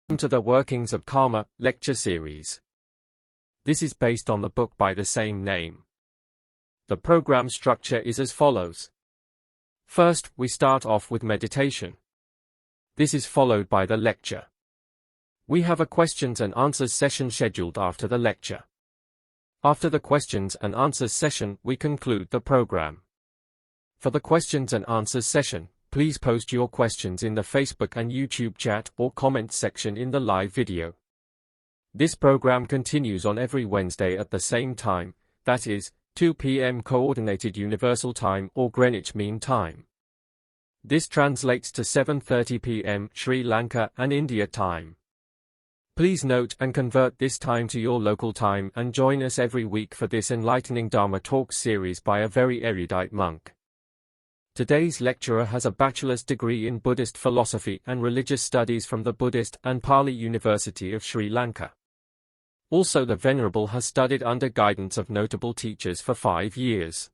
Welcome to the Workings of Karma lecture series. This is based on the book by the same name. The program structure is as follows. First, we start off with meditation. This is followed by the lecture. We have a questions and answers session scheduled after the lecture. After the questions and answers session, we conclude the program. For the questions and answers session, please post your questions in the Facebook and YouTube chat or comment section in the live video. This program continues on every Wednesday at the same time, that is, 2 p.m. Coordinated Universal Time or Greenwich Mean Time. This translates to 7:30 p.m. Sri Lanka and India time. Please note and convert this time to your local time and join us every week for this enlightening Dharma talk series by a very erudite monk. Today's lecturer has a bachelor's degree in Buddhist philosophy and religious studies from the Buddhist and Pali University of Sri Lanka. Also, the Venerable has studied under guidance of notable teachers for 5 years.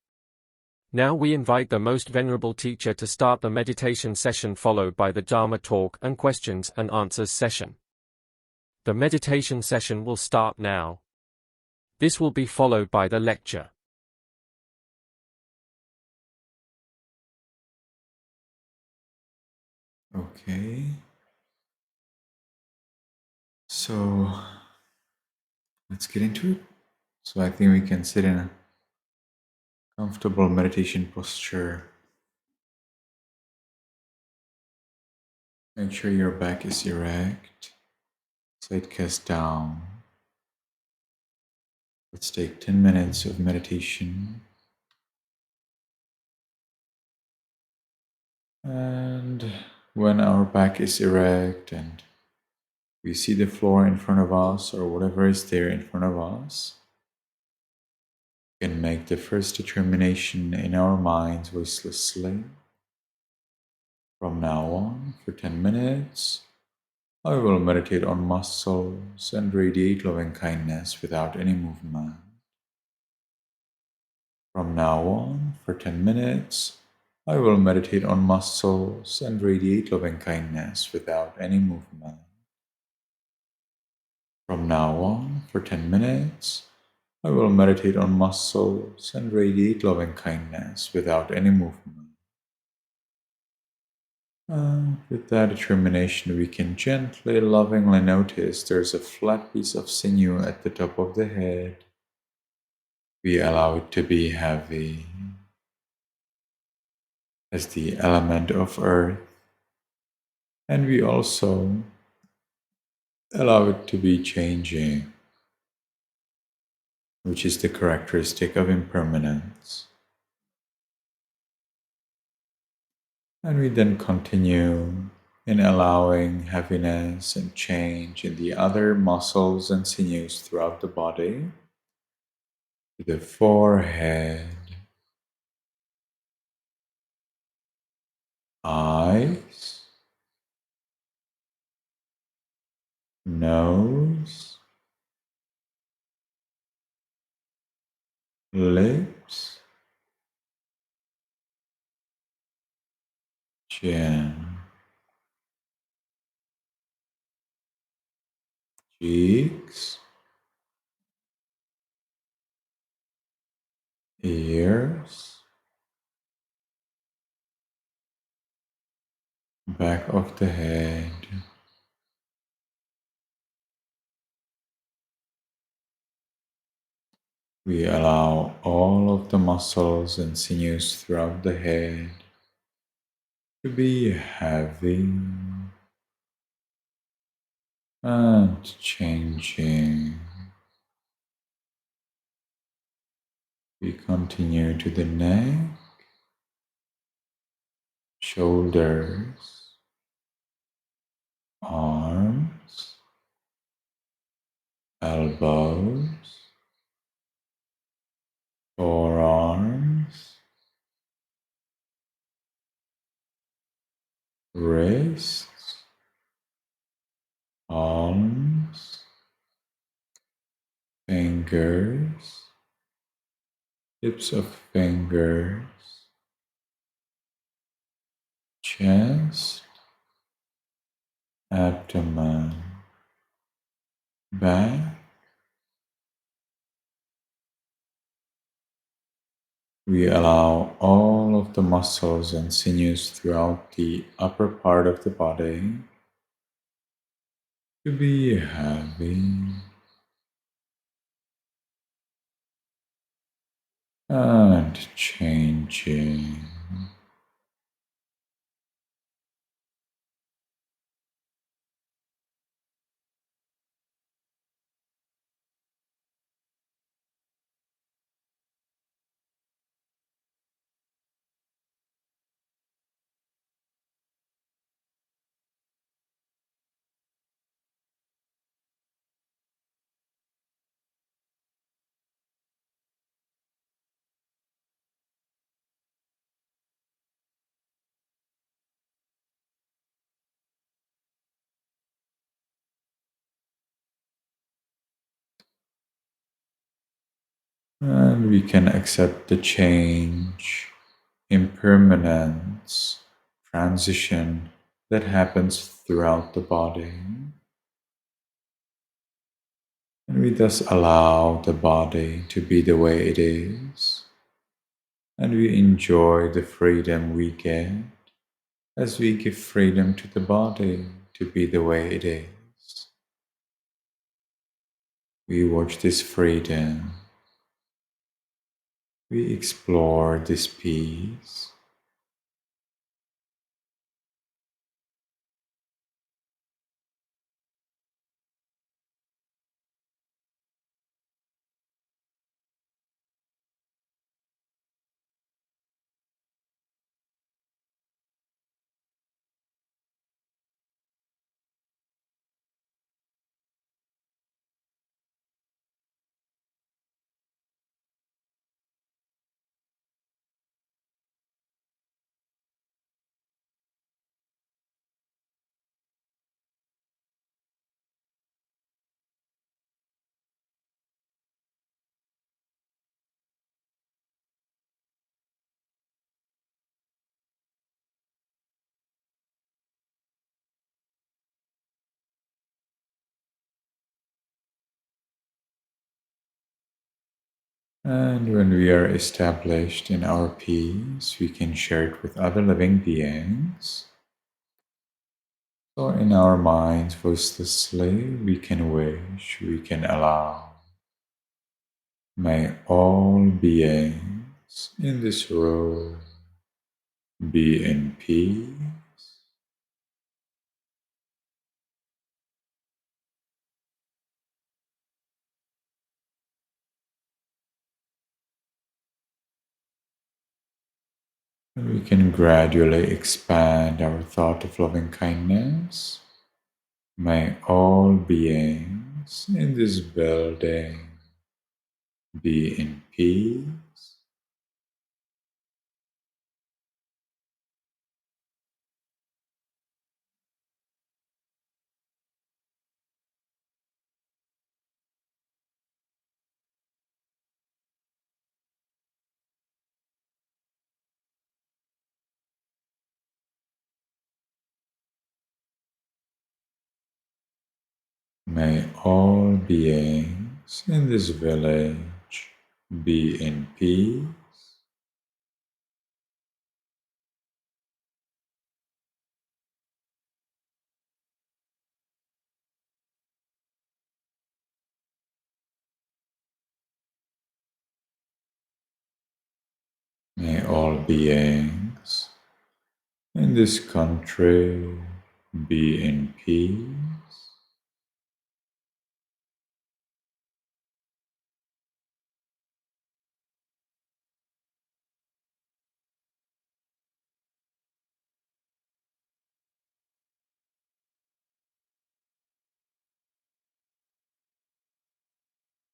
Now we invite the Most Venerable Teacher to start the meditation session, followed by the Dharma talk and questions and answers session. The meditation session will start now. This will be followed by the lecture. Okay, so let's get into it. So I think we can sit in a comfortable meditation posture. Make sure your back is erect, side cast down. Let's take 10 minutes of meditation. And when our back is erect and we see the floor in front of us or whatever is there in front of us, we can make the first determination in our minds voicelessly. From now on, for 10 minutes, I will meditate on muscles and radiate loving kindness without any movement. From now on, for 10 minutes, I will meditate on muscles and radiate loving kindness without any movement. From now on, for 10 minutes, I will meditate on muscles and radiate loving kindness without any movement. With that determination, we can gently, lovingly notice there's a flat piece of sinew at the top of the head. We allow it to be heavy as the element of earth, and we also allow it to be changing, which is the characteristic of impermanence. And we then continue in allowing heaviness and change in the other muscles and sinews throughout the body, to the forehead, eyes, nose, lips, chin, cheeks, ears, back of the head, we allow all of the muscles and sinews throughout the head to be heavy and changing. We continue to the neck, shoulders, arms, elbows, forearms, wrists, palms, fingers, tips of fingers, chest, abdomen, back. We allow all of the muscles and sinews throughout the upper part of the body to be heavy and changing. And we can accept the change, impermanence, transition that happens throughout the body. And we thus allow the body to be the way it is. And we enjoy the freedom we get as we give freedom to the body to be the way it is. We watch this freedom. We explore this peace. And when we are established in our peace, we can share it with other living beings. So in our minds, voicelessly, we can wish, we can allow. May all beings in this room be in peace. And we can gradually expand our thought of loving kindness. May all beings in this building be in peace. May all beings in this village be in peace. May all beings in this country be in peace.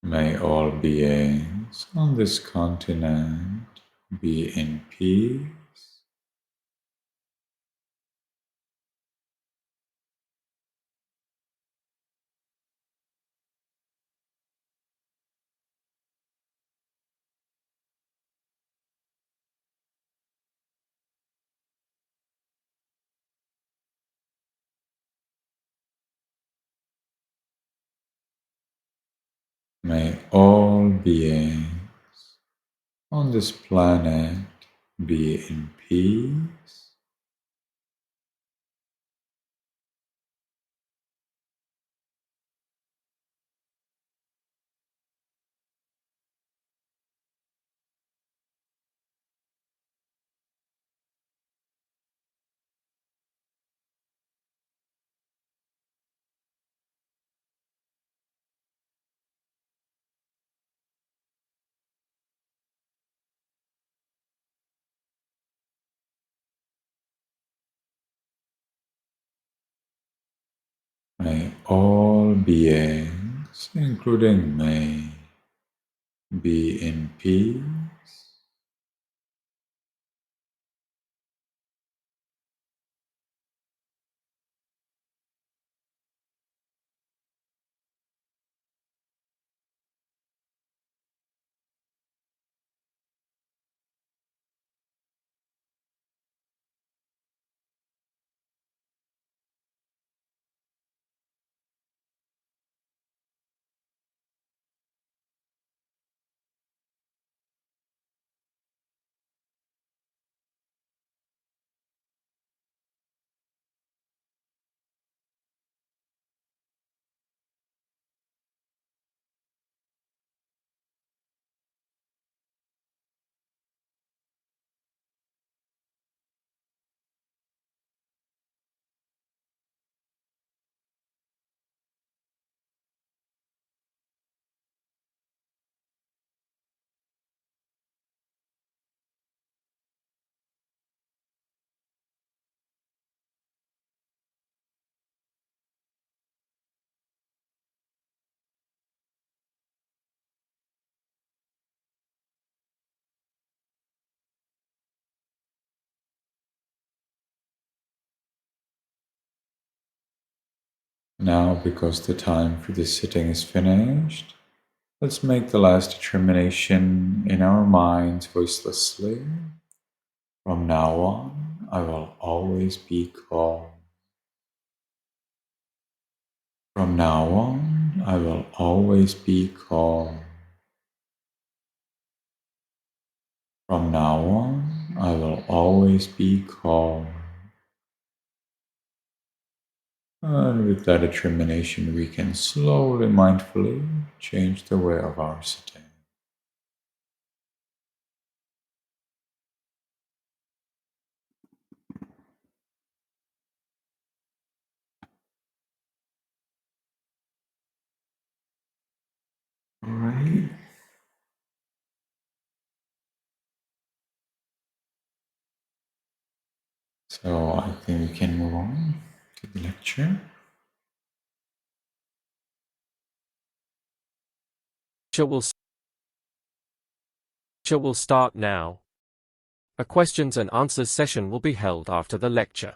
May all beings on this continent be in peace. May all beings on this planet be in peace. May all beings, including me, be in peace. Now, because the time for this sitting is finished, let's make the last determination in our minds voicelessly. From now on, I will always be calm. From now on, I will always be calm. From now on, I will always be calm. And with that determination, we can slowly, mindfully change the way of our sitting. All right. So I think we can move on to the lecture. Will start now. A questions and answers session will be held after the lecture.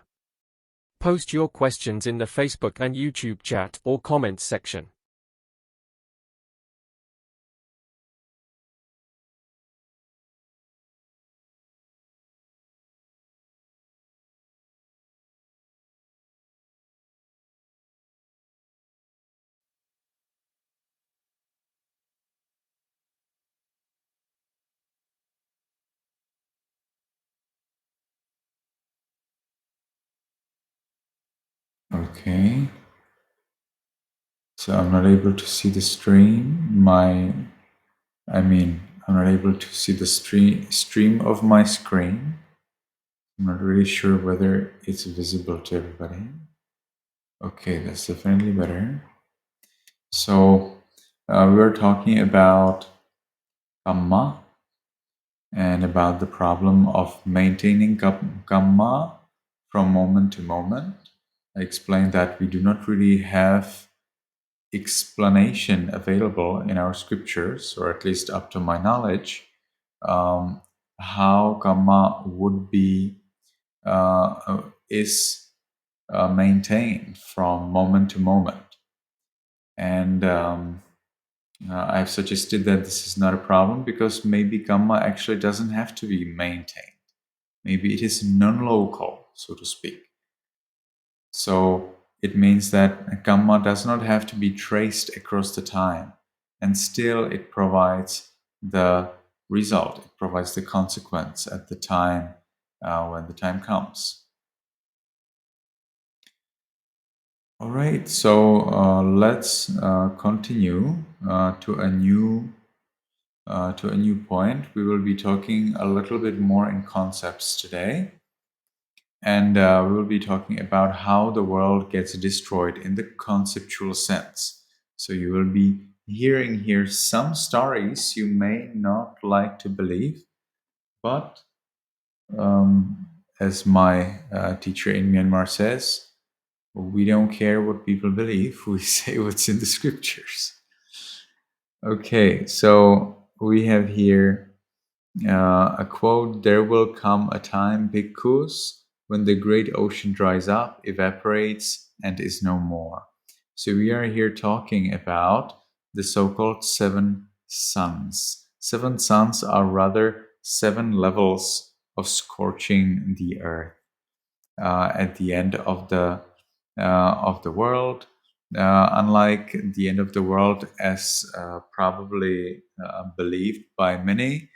Post your questions in the Facebook and YouTube chat or comments section. Okay. So I'm not able to see the stream. I'm not able to see the stream of my screen. I'm not really sure whether it's visible to everybody. Okay, that's definitely better. So we're talking about Dhamma and about the problem of maintaining Dhamma from moment to moment. I explained that we do not really have explanation available in our scriptures, or at least up to my knowledge, how Dhamma would be is maintained from moment to moment. And I've suggested that this is not a problem because maybe Dhamma actually doesn't have to be maintained. Maybe it is non-local, so to speak. So it means that Dhamma does not have to be traced across the time. and still it provides the result, it provides the consequence at the time when the time comes. All right, so let's continue to a new point. We will be talking a little bit more in concepts today, and we will be talking about how the world gets destroyed in the conceptual sense. So you will be hearing here some stories you may not like to believe, but as my teacher in Myanmar says, we don't care what people believe, we say what's in the scriptures. Okay, so we have here a quote: "There will come a time, bhikkhus, when the great ocean dries up, evaporates, and is no more." So we are here talking about the so-called 7 suns. 7 suns are rather 7 levels of scorching the earth at the end of the world. Unlike the end of the world as probably believed by many,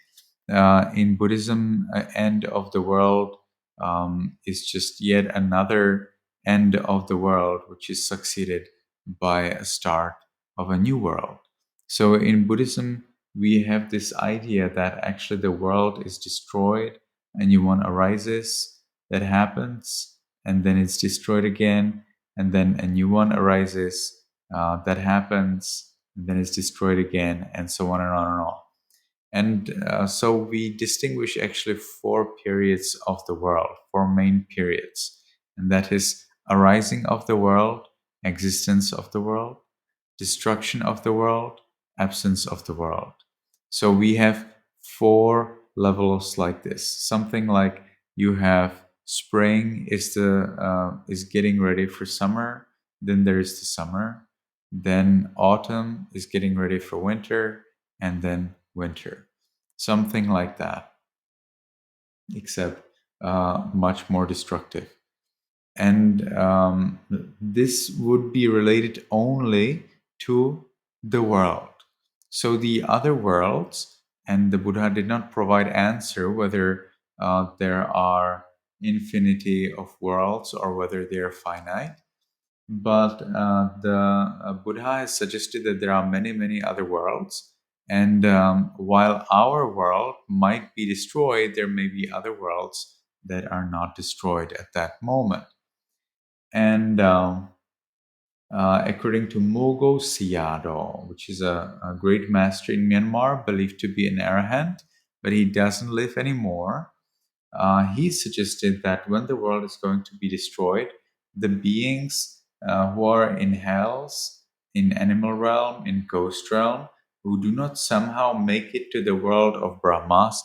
in Buddhism, end of the world is just yet another end of the world, which is succeeded by a start of a new world. So in Buddhism, we have this idea that actually the world is destroyed, a new one arises, that happens, and then it's destroyed again, and then a new one arises, that happens, and then it's destroyed again, and so on and on and on. And so we distinguish actually 4 periods of the world, 4 main periods. And that is arising of the world, existence of the world, destruction of the world, absence of the world. So we have 4 levels like this. Something like you have spring is getting ready for summer, then there is the summer, then autumn is getting ready for winter, and then winter. Something like that, except much more destructive. And this would be related only to the world. So the other worlds, and the Buddha did not provide answer whether there are infinity of worlds or whether they are finite. But the Buddha has suggested that there are many, many other worlds. And while our world might be destroyed, there may be other worlds that are not destroyed at that moment. And according to 𝗀𝗂𝗯𝗀𝗃, which is a great master in Myanmar, believed to be an arahant, but he doesn't live anymore. He suggested that when the world is going to be destroyed, the beings who are in hells, in animal realm, in ghost realm, who do not somehow make it to the world of Brahmas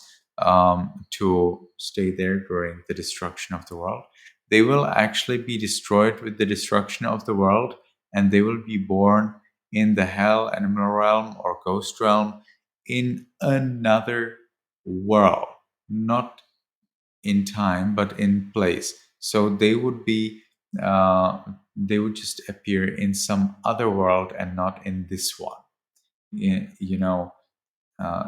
to stay there during the destruction of the world, they will actually be destroyed with the destruction of the world, and they will be born in the hell, animal realm, or ghost realm in another world, not in time but in place. So they would be they would just appear in some other world and not in this one.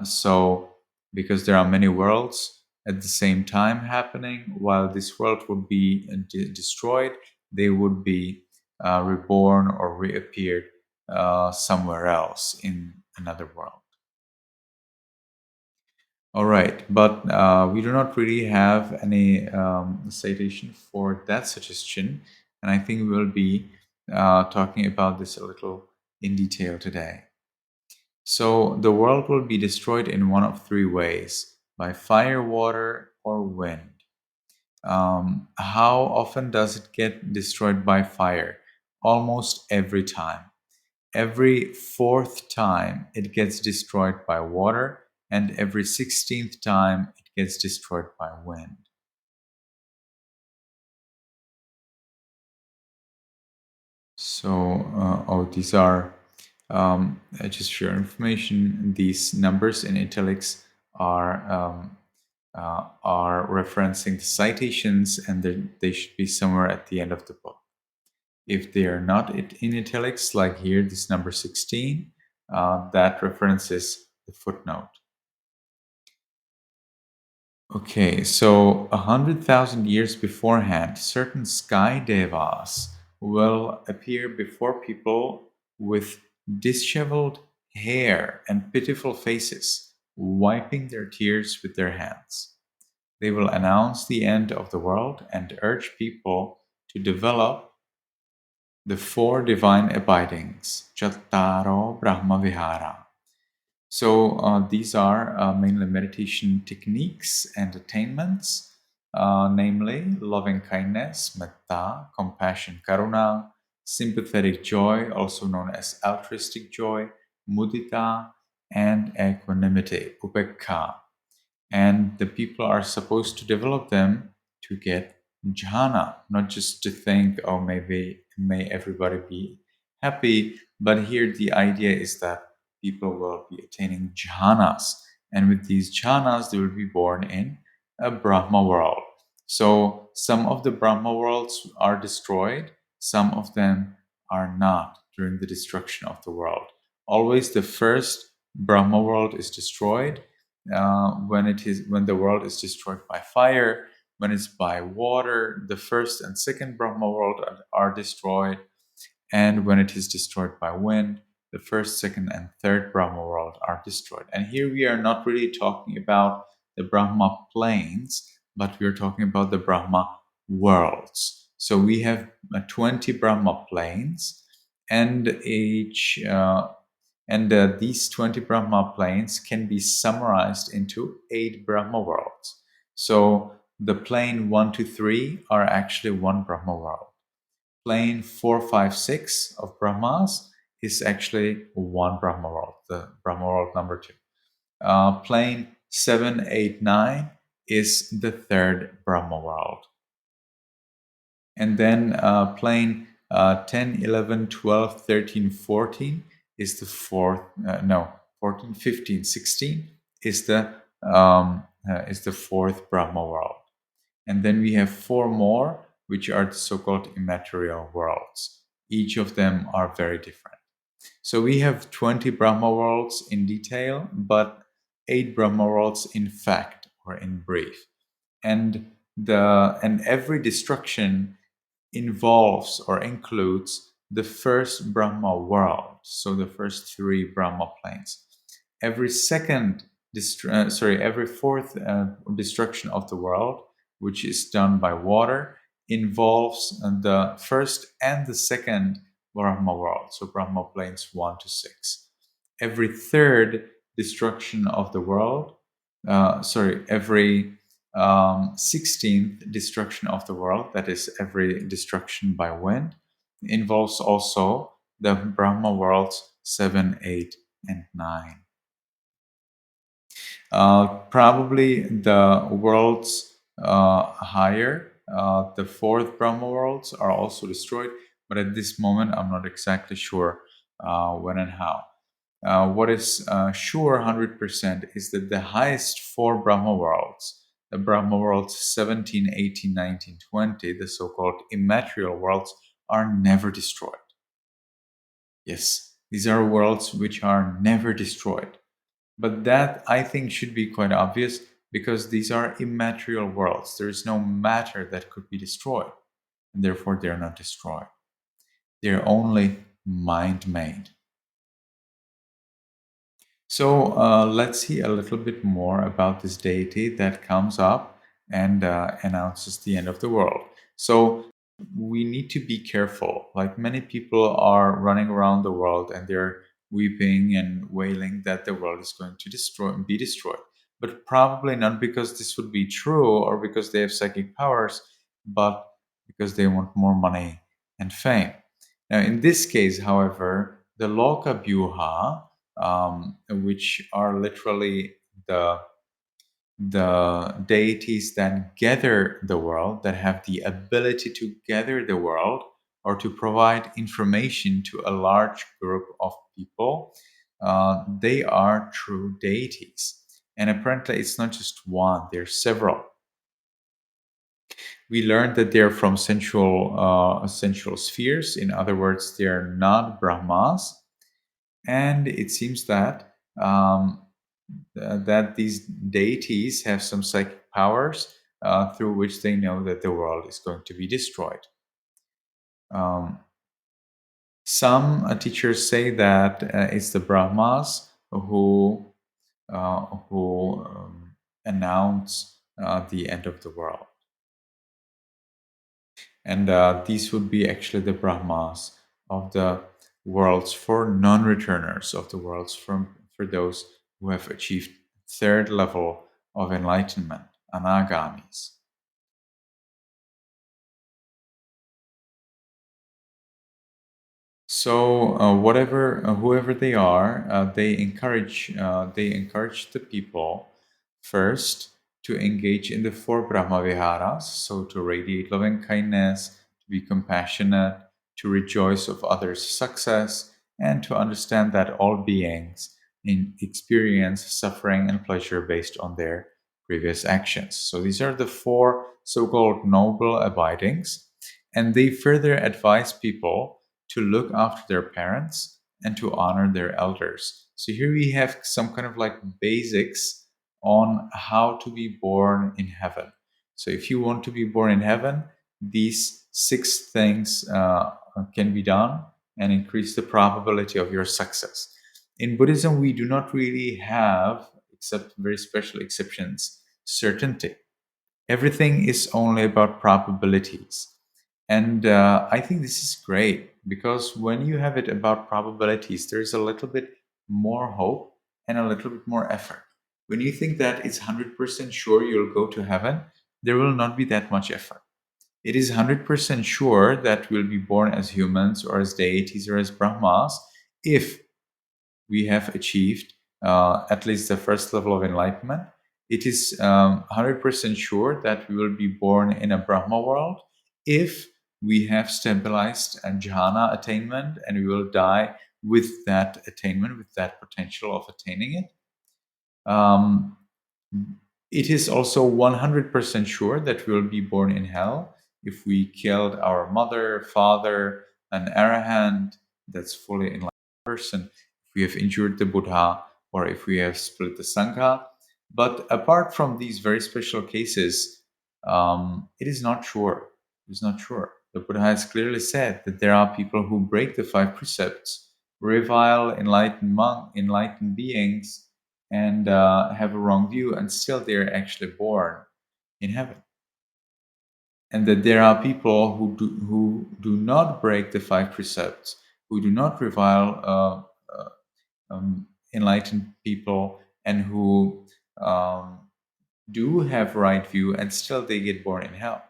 So because there are many worlds at the same time happening, while this world would be destroyed, they would be reborn or reappeared somewhere else in another world. All right, but we do not really have any citation for that suggestion, and I think we will be talking about this a little in detail today. So the world will be destroyed in one of 3 ways: by fire, water, or wind. How often does it get destroyed by fire? Almost every time. Every 4th time it gets destroyed by water, and every 16th time it gets destroyed by wind. So, these are just for your information. These numbers in italics are referencing the citations, and they should be somewhere at the end of the book. If they are not in italics, like here, this number 16, that references the footnote. Okay, so 100,000 years beforehand, certain sky devas will appear before people with disheveled hair and pitiful faces, wiping their tears with their hands. They will announce the end of the world and urge people to develop the four divine abidings, 𝗀𝗶𝗸𝗲𝗃. So these are mainly meditation techniques and attainments, namely loving kindness, metta, compassion, karuna, sympathetic joy, also known as altruistic joy, mudita, and equanimity, 𝗀𝗶𝗸𝗲. And the people are supposed to develop them to get jhana, not just to think, oh, maybe may everybody be happy, but here the idea is that people will be attaining jhanas, and with these jhanas they will be born in a Brahma world. So some of the Brahma worlds are destroyed, some of them are not during the destruction of the world. Always the first Brahma world is destroyed when the world is destroyed by fire. When it's by water, the first and second Brahma world are destroyed, and when it is destroyed by wind, the first, second, and third Brahma world are destroyed. And here we are not really talking about the Brahma planes, but we are talking about the Brahma worlds. So we have 20 Brahma planes, and these 20 Brahma planes can be summarized into 8 Brahma worlds. So the plane 1 to 3 are actually one Brahma world. Plane 4, 5, 6 of Brahmas is actually one Brahma world, the Brahma world number 2. Plane 7, 8, 9 is the third Brahma world. And then plane 10, 11, 12, 13, 14 is the fourth, 14, 15, 16 is the fourth Brahma world. And then we have 4 more, which are the so-called immaterial worlds. Each of them are very different. So we have 20 Brahma worlds in detail, but 8 Brahma worlds in fact, or in brief. And every destruction involves or includes the first Brahma world, so the first 3 Brahma planes. Every fourth destruction of the world, which is done by water, involves the first and the second Brahma world, so Brahma planes 1 to 6. Every third destruction of the world, every 16th destruction of the world, that is every destruction by wind, involves also the Brahma worlds 7, 8, and 9. Probably the worlds higher, the 4th Brahma worlds are also destroyed, but at this moment I'm not exactly sure when and how. What is sure 100% is that the highest 4 Brahma worlds, the Brahma worlds 17, 18, 19, 20, the so-called immaterial worlds, are never destroyed. Yes, these are worlds which are never destroyed. But that, I think, should be quite obvious, because these are immaterial worlds. There is no matter that could be destroyed, and therefore they're not destroyed. They're only mind-made. So let's see a little bit more about this deity that comes up and announces the end of the world. So we need to be careful. Like, many people are running around the world and they're weeping and wailing that the world is going to be destroyed. But probably not because this would be true or because they have psychic powers, but because they want more money and fame. Now, in this case, however, the 𝗀𝗂𝗶𝗸𝗲, which are literally the deities that gather the world, that have the ability to gather the world or to provide information to a large group of people, they are true deities. And apparently it's not just one, there are several. We learned that they're from sensual spheres. In other words, they're not Brahmas. And it seems that that these deities have some psychic powers through which they know that the world is going to be destroyed. Some teachers say that it's the Brahmas who announce the end of the world. And these would be actually the Brahmas of the worlds for non-returners, of the worlds for those who have achieved third level of enlightenment, anagamis. So whoever they are, they encourage the people first to engage in the four Brahma Viharas, so to radiate loving kindness, to be compassionate, to rejoice of others' success, and to understand that all beings experience suffering and pleasure based on their previous actions. So these are the four so-called noble abidings, and they further advise people to look after their parents and to honor their elders. So here we have some kind of like basics on how to be born in heaven. So if you want to be born in heaven, these 6 things can be done and increase the probability of your success. In Buddhism, we do not really have, except very special exceptions, certainty. Everything is only about probabilities. And I think this is great because when you have it about probabilities, there's a little bit more hope and a little bit more effort. When you think that it's 100% sure you'll go to heaven, there will not be that much effort. It is 100% sure that we'll be born as humans or as deities or as Brahmas if we have achieved at least the first level of enlightenment. It is 100% sure that we will be born in a Brahma world if we have stabilized a jhana attainment and we will die with that attainment, with that potential of attaining it. It is also 100% sure that we will be born in hell if we killed our mother, father, an arahant that's fully enlightened person, if we have injured the Buddha, or if we have split the Sangha. But apart from these very special cases, it is not sure. It is not sure. The Buddha has clearly said that there are people who break the 5 precepts, revile enlightened beings, and have a wrong view, and still they're actually born in heaven. And that there are people who do not break the 5 precepts, who do not revile enlightened people, and who do have right view, and still they get born in hell.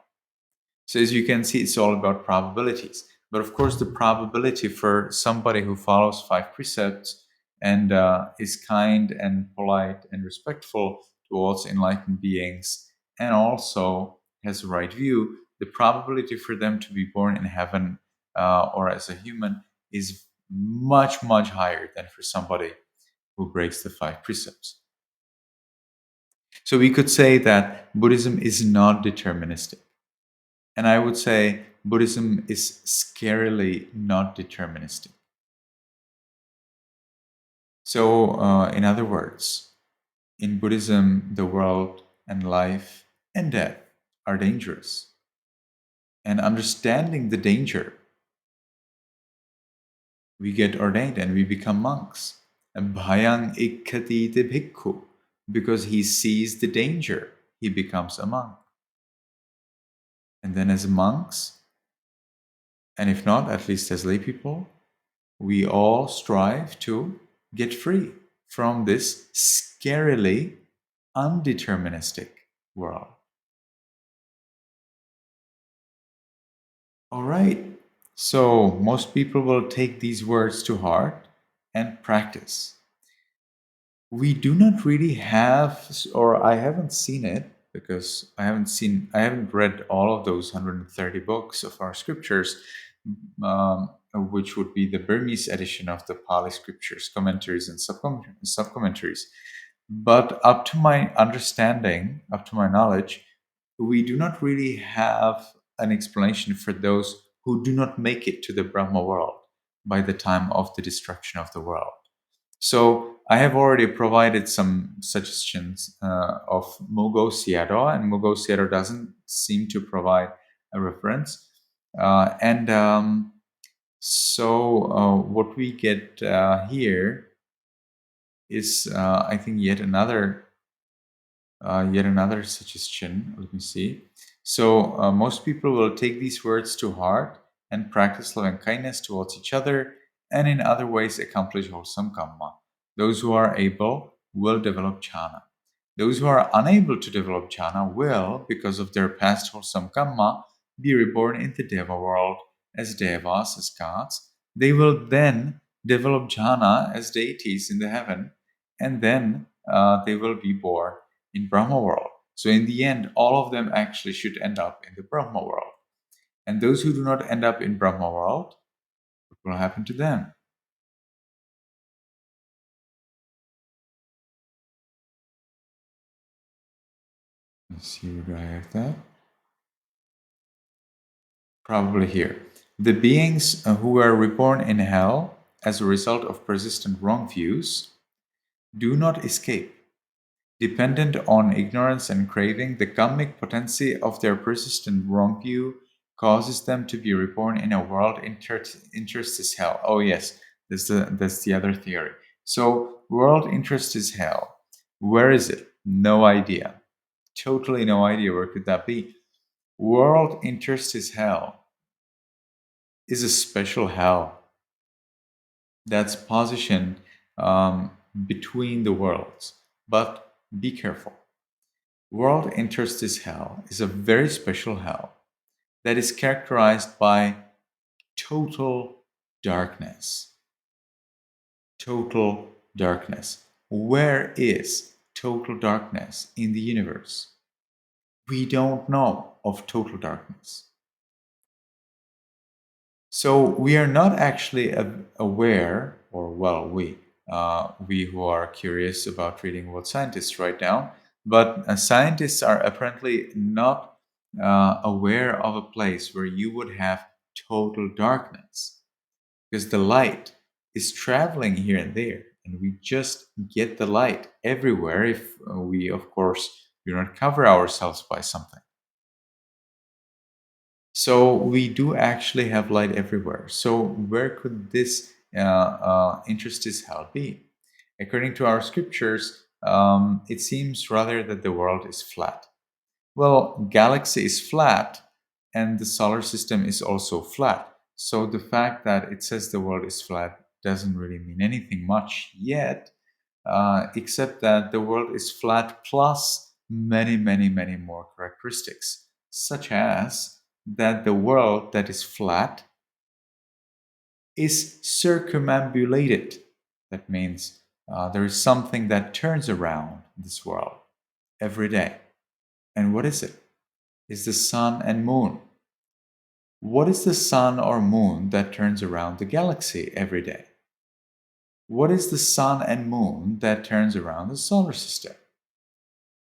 So as you can see, it's all about probabilities. But of course, the probability for somebody who follows 5 precepts and is kind and polite and respectful towards enlightened beings, and also has the right view, the probability for them to be born in heaven or as a human is much, much higher than for somebody who breaks the 5 precepts. So we could say that Buddhism is not deterministic. And I would say Buddhism is scarily not deterministic. So, in other words, in Buddhism, the world and life and death are dangerous. And understanding the danger, we get ordained and we become monks. And 𝗷𝗶𝗸𝗲𝗃, because he sees the danger, he becomes a monk. And then as monks, and if not, at least as lay people, we all strive to get free from this scarily undeterministic world. All right, so most people will take these words to heart and practice. We do not really have, or I haven't seen it, because I haven't read all of those 130 books of our scriptures, which would be the Burmese edition of the Pali scriptures, commentaries and sub-commentaries. But up to my understanding, up to my knowledge, we do not really have an explanation for those who do not make it to the Brahma world by the time of the destruction of the world. So I have already provided some suggestions of 𝗀𝗂𝗯𝗀𝗲, and 𝗀𝗂𝗯𝗀𝗲 doesn't seem to provide a reference. So what we get here is, I think, yet another suggestion. Let me see. So most people will take these words to heart and practice loving kindness towards each other, and in other ways accomplish wholesome karma. Those who are able will develop jhana. Those who are unable to develop jhana will, because of their past wholesome karma, be reborn in the Deva world as devas, as gods. They will then develop jhana as deities in the heaven, and then they will be born in Brahma world. So in the end, all of them actually should end up in the Brahma world. And those who do not end up in Brahma world, what will happen to them? Let's see, where do I have that? Probably here. The beings who are reborn in hell as a result of persistent wrong views do not escape. Dependent on ignorance and craving, the karmic potency of their persistent wrong view causes them to be reborn in a world interest is hell. Oh yes, that's the other theory. So world interest is hell. Where is it? No idea. Totally no idea. Where could that be? World interest is hell is a special hell that's positioned between the worlds. But be careful. World interest is hell is a very special hell that is characterized by total darkness. Total darkness. Where is total darkness in the universe? We don't know of total darkness. So we are not actually aware, or well, we who are curious about reading what scientists write down, but scientists are apparently not aware of a place where you would have total darkness, because the light is traveling here and there, and we just get the light everywhere if we, of course, do not cover ourselves by something. So we do actually have light everywhere. So where could this interest is held be? According to our scriptures, it seems rather that the world is flat. Well, galaxy is flat, and the solar system is also flat. So the fact that it says the world is flat doesn't really mean anything much yet, except that the world is flat plus many, many, many more characteristics, such as that the world that is flat is circumambulated. That means there is something that turns around this world every day. And what is it? It's the sun and moon. What is the sun or moon that turns around the galaxy every day? What is the sun and moon that turns around the solar system?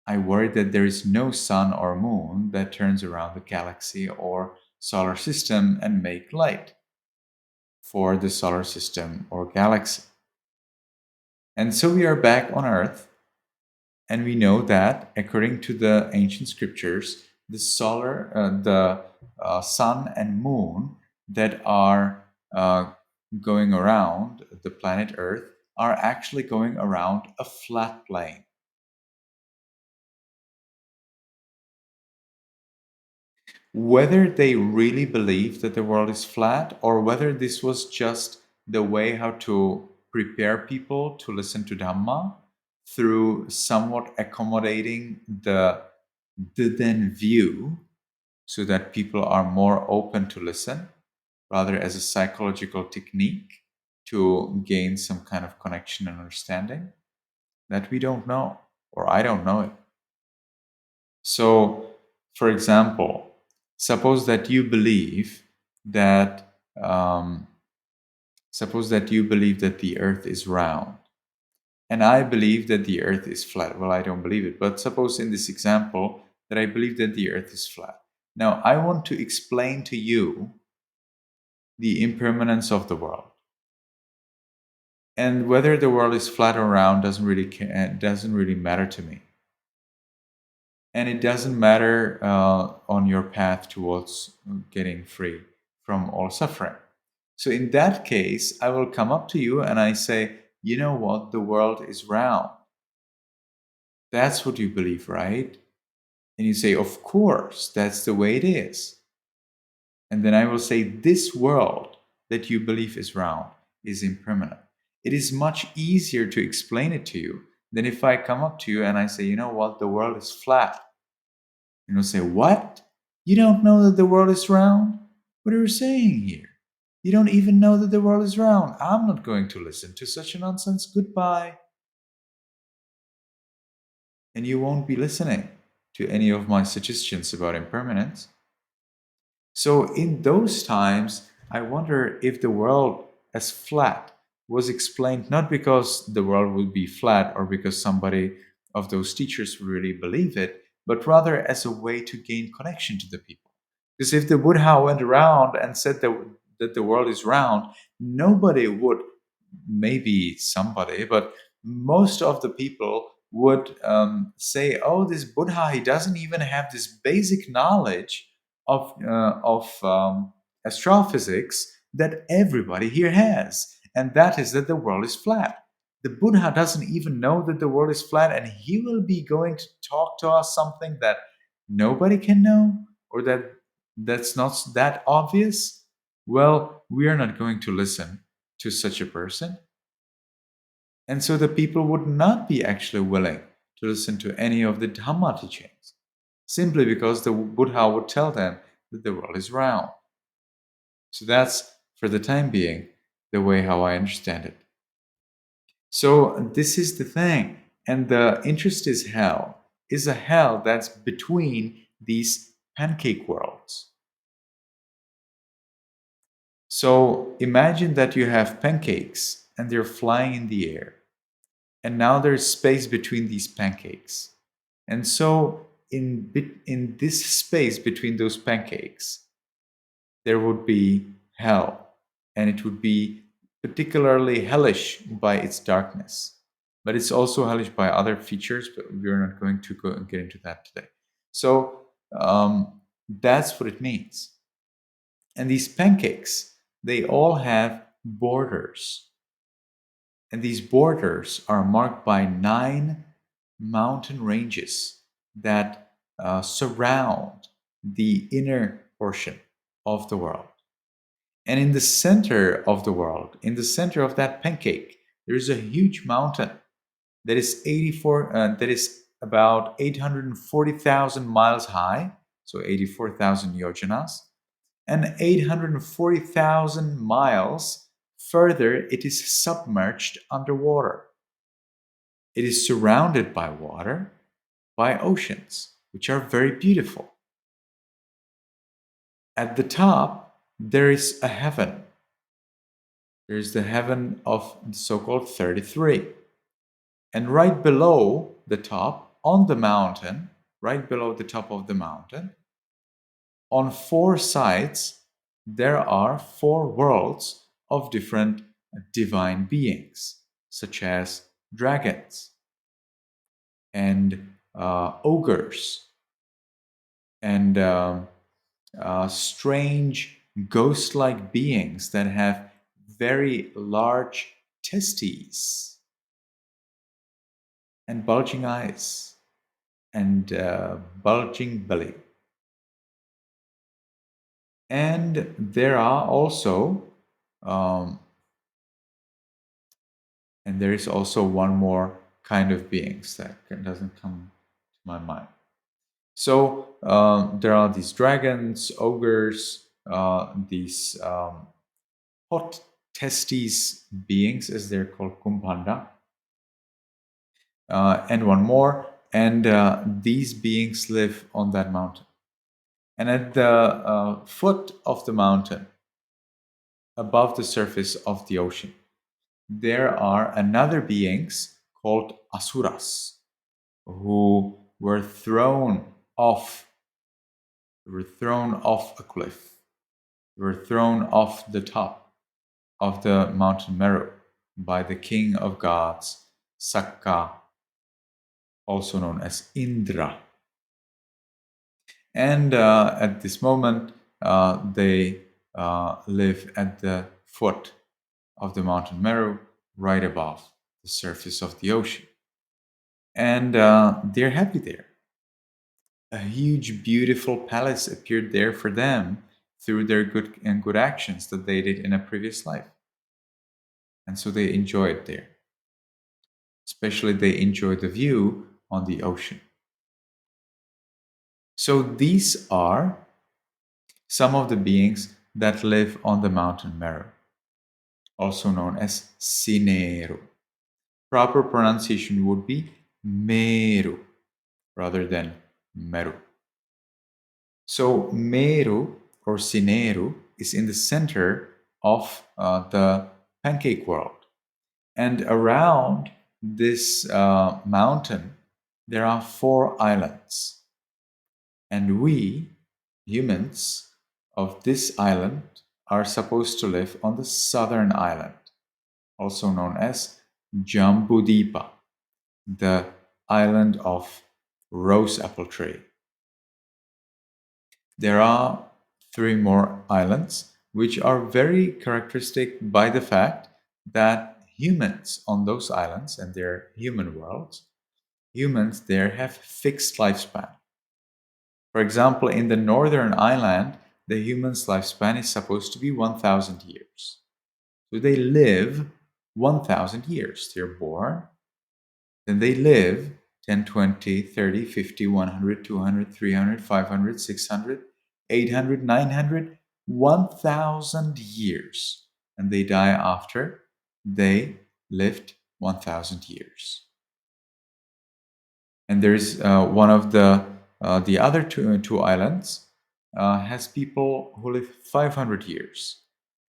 I worry that there is no sun or moon that turns around the galaxy or solar system and make light for the solar system or galaxy. And so we are back on Earth, and we know that according to the ancient scriptures, the sun and moon that are going around the planet Earth are actually going around a flat plane. Whether they really believe that the world is flat, or whether this was just the way how to prepare people to listen to Dhamma through somewhat accommodating the then view so that people are more open to listen, rather as a psychological technique to gain some kind of connection and understanding, that we don't know, or I don't know it. So, for example, suppose that you believe that the Earth is round, and I believe that the Earth is flat. Well, I don't believe it, but suppose in this example that I believe that the Earth is flat. Now, I want to explain to you the impermanence of the world. And whether the world is flat or round doesn't really matter to me. And it doesn't matter on your path towards getting free from all suffering. So in that case, I will come up to you and I say, you know what? The world is round. That's what you believe, right? And you say, of course, that's the way it is. And then I will say, this world that you believe is round is impermanent. It is much easier to explain it to you than if I come up to you and I say, you know what? The world is flat. And you'll say, what? You don't know that the world is round? What are you saying here? You don't even know that the world is round. I'm not going to listen to such a nonsense. Goodbye. And you won't be listening to any of my suggestions about impermanence. So in those times, I wonder if the world as flat was explained not because the world would be flat or because somebody of those teachers would really believe it, but rather as a way to gain connection to the people. Because if the Buddha went around and said that the world is round, nobody would, maybe somebody, but most of the people would say, oh, this Buddha, he doesn't even have this basic knowledge of astrophysics that everybody here has. And that is that the world is flat. The Buddha doesn't even know that the world is flat, and he will be going to talk to us something that nobody can know, or that's not that obvious. Well, we are not going to listen to such a person. And so the people would not be actually willing to listen to any of the Dhamma teachings, simply because the Buddha would tell them that the world is round. So that's, for the time being, the way how I understand it. So this is the thing. And the interest is a hell that's between these pancake worlds. So imagine that you have pancakes and they're flying in the air. And now there's space between these pancakes. And so in this space between those pancakes, there would be hell. And it would be particularly hellish by its darkness. But it's also hellish by other features, but we're not going to get into that today. So that's what it means. And these pancakes, they all have borders. And these borders are marked by 9 mountain ranges that surround the inner portion of the world. And in the center of the world, in the center of that pancake, there is a huge mountain that is about 840,000 miles high, so 84,000 yojanas, and 840,000 miles further, it is submerged underwater. It is surrounded by water, by oceans, which are very beautiful. At the top, there is a heaven. There is the heaven of the so-called 33. And right below the top, on the mountain, right below the top of the mountain, on 4 sides, there are 4 worlds of different divine beings, such as dragons and ogres and strange ghost-like beings that have very large testes and bulging eyes and bulging belly. And there are also and there is also one more kind of beings that doesn't come to my mind. So there are these dragons, ogres, these hot testes beings, as they're called, kumbhanda, and one more. And these beings live on that mountain. And at the foot of the mountain, above the surface of the ocean, there are another beings called asuras, who were thrown off a cliff, were thrown off the top of the mountain Meru by the king of gods, Sakka, also known as Indra. And at this moment, they live at the foot of the mountain Meru, right above the surface of the ocean. And they're happy there. A huge, beautiful palace appeared there for them through their good actions that they did in a previous life. And so they enjoy it there. Especially they enjoy the view on the ocean. So these are some of the beings that live on the mountain Meru, also known as Sineru. Proper pronunciation would be Meru rather than Meru. So Meru or Sineru is in the center of the pancake world. And around this mountain, there are 4 islands. And we, humans of this island, are supposed to live on the southern island, also known as 𝗀𝗶𝗸𝗲, the island of rose apple tree. There are 3 more islands, which are very characteristic by the fact that humans on those islands and their human worlds, humans there have fixed lifespan. For example, in the northern island, the human's lifespan is supposed to be 1,000 years. So they live 1,000 years. They're born, then they live 10, 20, 30, 50, 100, 200, 300, 500, 600, 800, 900, 1,000 years. And they die after they lived 1,000 years. And there's one of the other two islands has people who live 500 years,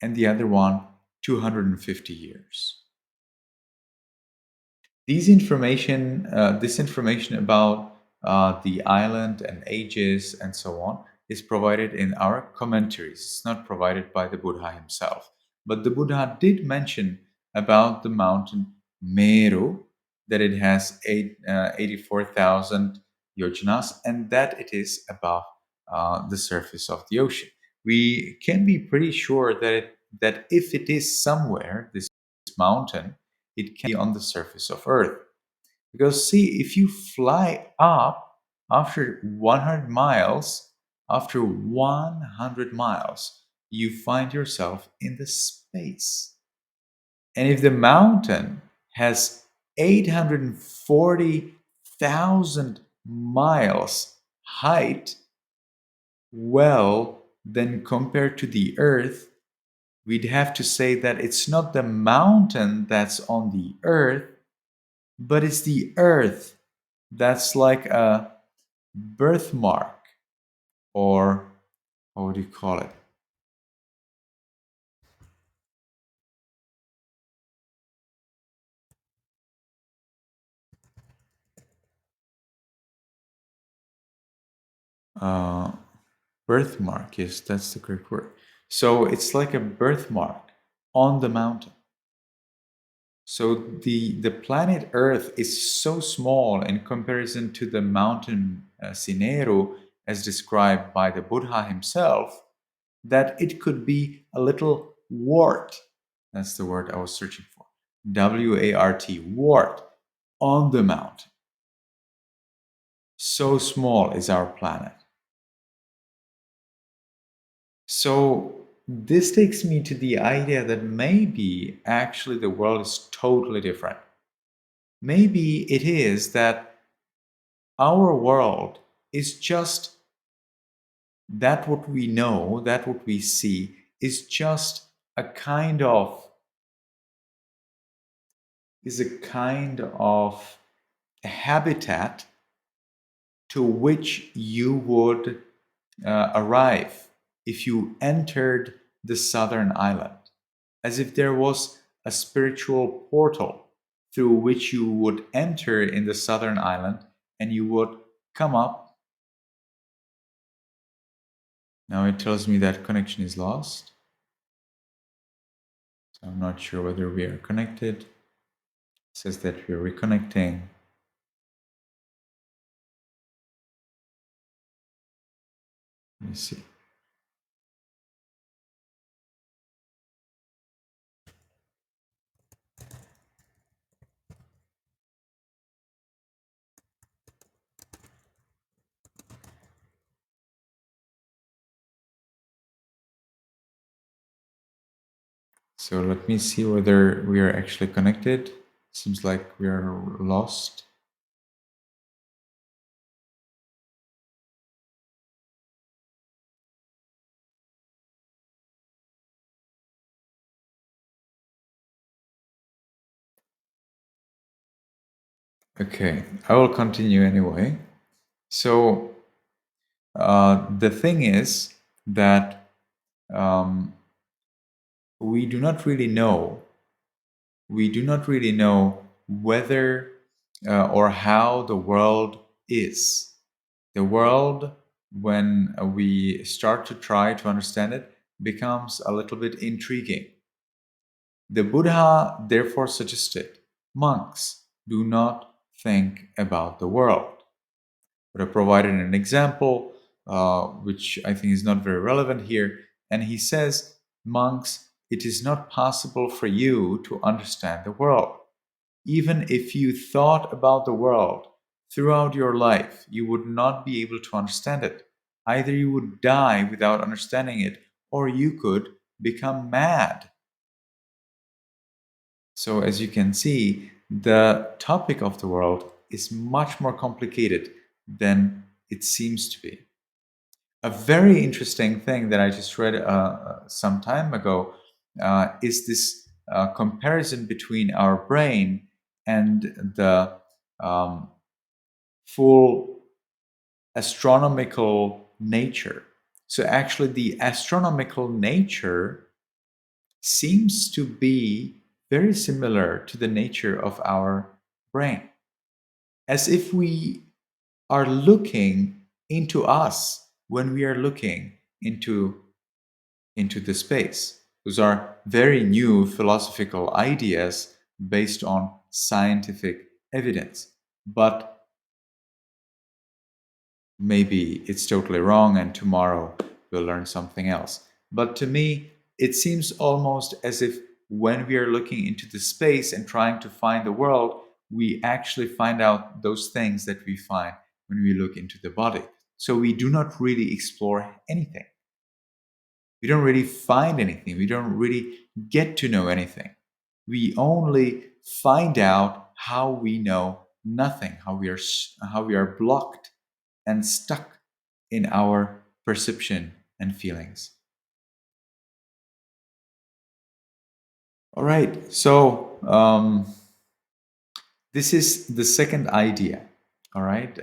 and the other one 250 years. This information about the island and ages and so on is provided in our commentaries. It's not provided by the Buddha himself. But the Buddha did mention about the mountain Meru, that it has 84,000 yojanas, and that it is above the surface of the ocean. We can be pretty sure that if it is somewhere, this mountain, it can be on the surface of Earth. Because see, if you fly up after 100 miles, you find yourself in the space. And if the mountain has 840,000 miles height, well, then compared to the Earth, we'd have to say that it's not the mountain that's on the Earth, but it's the Earth that's like a birthmark, or what would you call it? Birthmark, yes, that's the correct word. So it's like a birthmark on the mountain. So the planet Earth is so small in comparison to the mountain Sineru, as described by the Buddha himself, that it could be a little wart. That's the word I was searching for. W-A-R-T, wart, on the mountain. So small is our planet. So this takes me to the idea that maybe actually the world is totally different. Maybe it is that our world is just that what we know, that what we see is just a kind of a habitat to which you would arrive if you entered the southern island, as if there was a spiritual portal through which you would enter in the southern island and you would come up. Now it tells me that connection is lost. So I'm not sure whether we are connected. It says that we're reconnecting. Let me see. So let me see whether we are actually connected. Seems like we are lost. Okay, I will continue anyway. So the thing is that we do not really know. We do not really know whether or how the world is. The world, when we start to try to understand it, becomes a little bit intriguing. The Buddha therefore suggested, monks, do not think about the world. But I provided an example, which I think is not very relevant here. And he says, monks, it is not possible for you to understand the world. Even if you thought about the world throughout your life, you would not be able to understand it. Either you would die without understanding it, or you could become mad. So as you can see, the topic of the world is much more complicated than it seems to be. A very interesting thing that I just read some time ago is this comparison between our brain and the full astronomical nature. So actually the astronomical nature seems to be very similar to the nature of our brain. As if we are looking into us when we are looking into the space. Those are very new philosophical ideas based on scientific evidence. But maybe it's totally wrong and tomorrow we'll learn something else. But to me, it seems almost as if when we are looking into the space and trying to find the world, we actually find out those things that we find when we look into the body. So we do not really explore anything. We don't really find anything. We don't really get to know anything. We only find out how we know nothing, how we are blocked and stuck in our perception and feelings. All right, so this is the second idea. All right,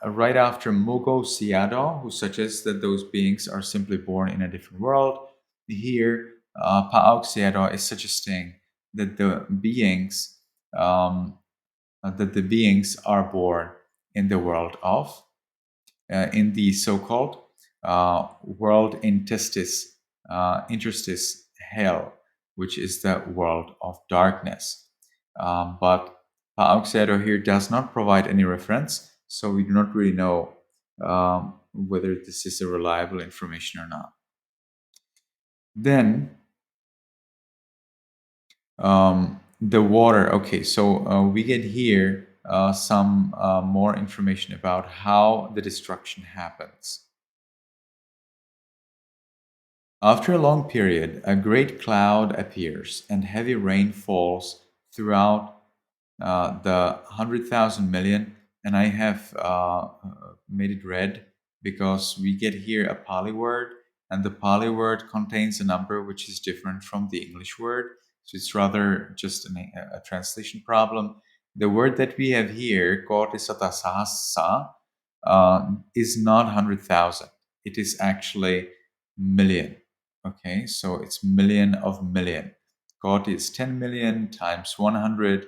right after 𝗀𝗂𝗃𝗧, who suggests that those beings are simply born in a different world, here 𝗀𝗂𝗃𝗧 is suggesting that the beings are born in the world of in the so-called world interstice hell, which is the world of darkness. But 𝗀𝗂𝗃𝗧 here does not provide any reference, so we do not really know whether this is a reliable information or not. Then the water. Okay, so we get here some more information about how the destruction happens. After a long period, a great cloud appears and heavy rain falls throughout the 100,000 million. And I have made it red because we get here a Pali word, and the Pali word contains a number which is different from the English word. So it's rather just a translation problem. The word that we have here, 𝗀𝗂𝗃𝗧, is not 100,000. It is actually million. Okay, so it's million of million. God is 10 million times 100.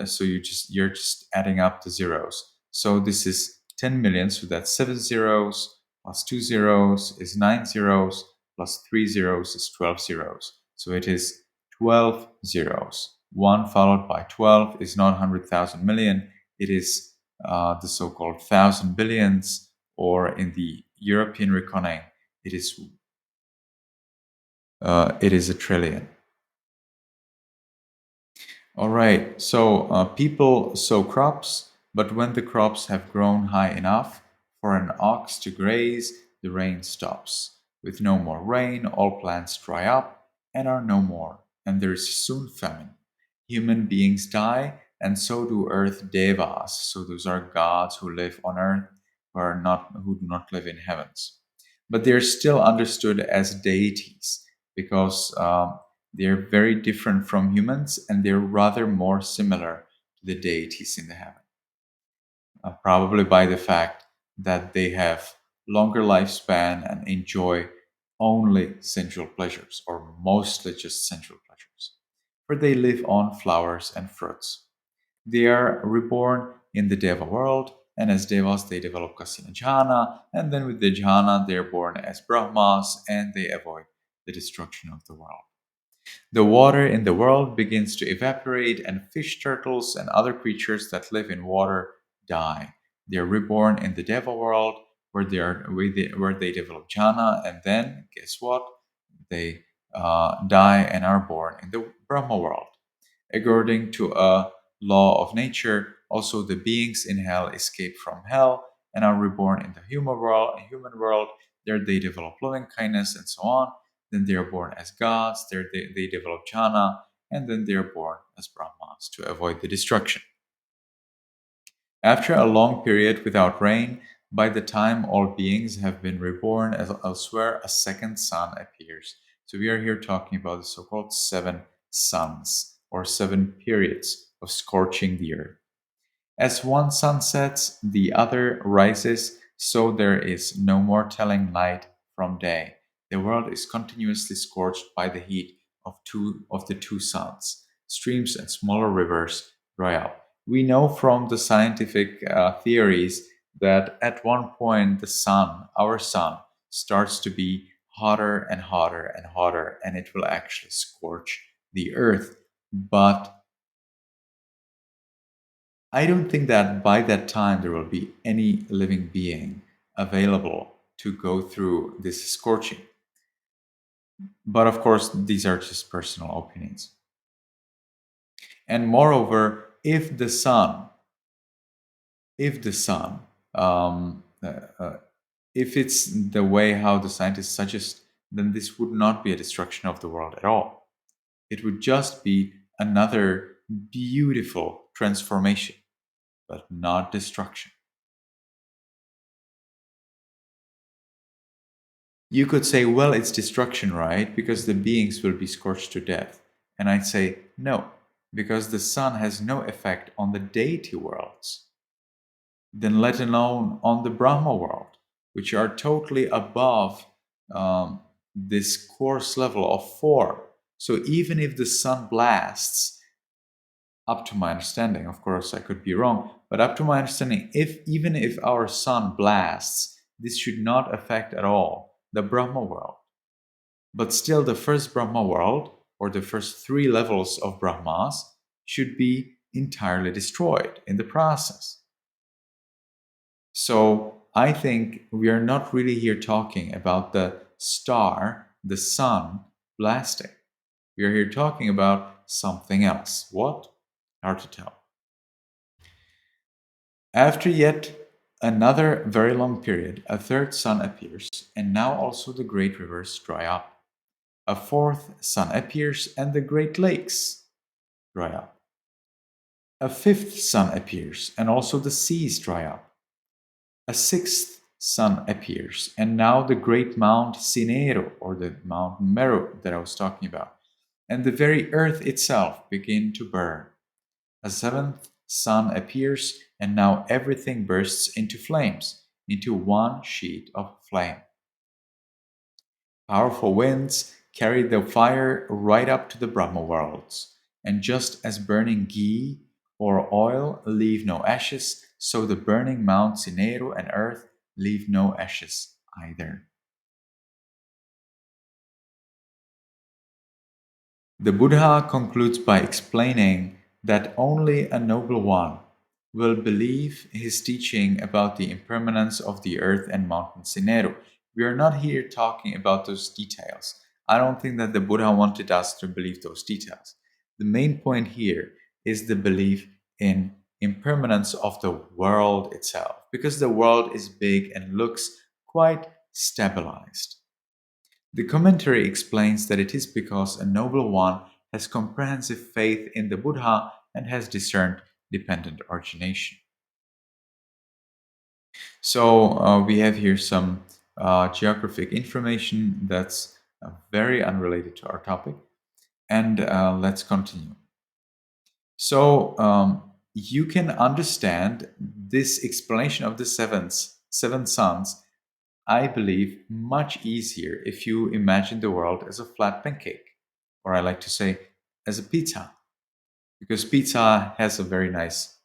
So you're just adding up the zeros. So this is 10 million. So that's 7 zeros plus 2 zeros is 9 zeros plus 3 zeros is 12 zeros. So it is 12 zeros. 1 followed by 12 is not 100,000 million. It is the so-called 1,000 billions, or in the European reckoning, it is a trillion. All right, so people sow crops, but when the crops have grown high enough for an ox to graze, the rain stops. With no more rain, all plants dry up and are no more, and there is soon famine. Human beings die, and so do earth devas. So those are gods who live on earth, who do not live in heavens. But they are still understood as deities because they're very different from humans, and they're rather more similar to the deities in the heaven. Probably by the fact that they have longer lifespan and enjoy only sensual pleasures, or mostly just sensual pleasures, for they live on flowers and fruits. They are reborn in the Deva world, and as Devas they develop Kasina Jhana, and then with the Jhana they are born as Brahmas, and they avoid the destruction of the world. The water in the world begins to evaporate, and fish, turtles, and other creatures that live in water die. They are reborn in the Deva world, where they develop jhana, and then guess what? They die and are born in the Brahma world. According to a law of nature, also the beings in hell escape from hell and are reborn in the human world. There they develop loving kindness and so on. Then they are born as gods. There they develop jhana, and then they are born as brahmas to avoid the destruction. After a long period without rain, by the time all beings have been reborn elsewhere, a second sun appears. So we are here talking about the so-called 7 suns, or 7 periods of scorching the earth. As one sun sets, the other rises, so there is no more telling night from day. The world is continuously scorched by the heat of the two suns. Streams and smaller rivers dry up. We know from the scientific theories that at one point the sun, our sun, starts to be hotter and hotter and hotter, and it will actually scorch the earth. But I don't think that by that time there will be any living being available to go through this scorching. But of course, these are just personal opinions. And moreover, if the sun, if it's the way how the scientists suggest, then this would not be a destruction of the world at all. It would just be another beautiful transformation, but not destruction. You could say, well, it's destruction, right? Because the beings will be scorched to death. And I'd say, no, because the sun has no effect on the deity worlds, then let alone on the Brahma world, which are totally above this coarse level of 4. So even if the sun blasts, up to my understanding, of course I could be wrong, but up to my understanding, even if our sun blasts, this should not affect at all the Brahma world. But still, the first Brahma world, or the first 3 levels of Brahmas, should be entirely destroyed in the process. So I think we are not really here talking about the star, the sun, blasting. We are here talking about something else. What? Hard to tell. After yet another very long period, a third sun appears, and now also the great rivers dry up. A fourth sun appears, and the great lakes dry up. A fifth sun appears, and also the seas dry up. A sixth sun appears, and now the great Mount Sinero, or the Mount Meru that I was talking about, and the very earth itself begin to burn. A seventh sun appears, and now everything bursts into flames, into one sheet of flame. Powerful winds carry the fire right up to the Brahma worlds, and just as burning ghee or oil leave no ashes, so the burning Mount Sinero and earth leave no ashes either. The Buddha concludes by explaining that only a noble one will believe his teaching about the impermanence of the earth and Mountain Sineru. We are not here talking about those details. I don't think that the Buddha wanted us to believe those details. The main point here is the belief in impermanence of the world itself, because the world is big and looks quite stabilized. The commentary explains that it is because a noble one has comprehensive faith in the Buddha and has discerned dependent origination. So we have here some geographic information that's very unrelated to our topic. And let's continue. So you can understand this explanation of the seven sons, I believe, much easier if you imagine the world as a flat pancake, or I like to say as a pizza, because pizza has a very nice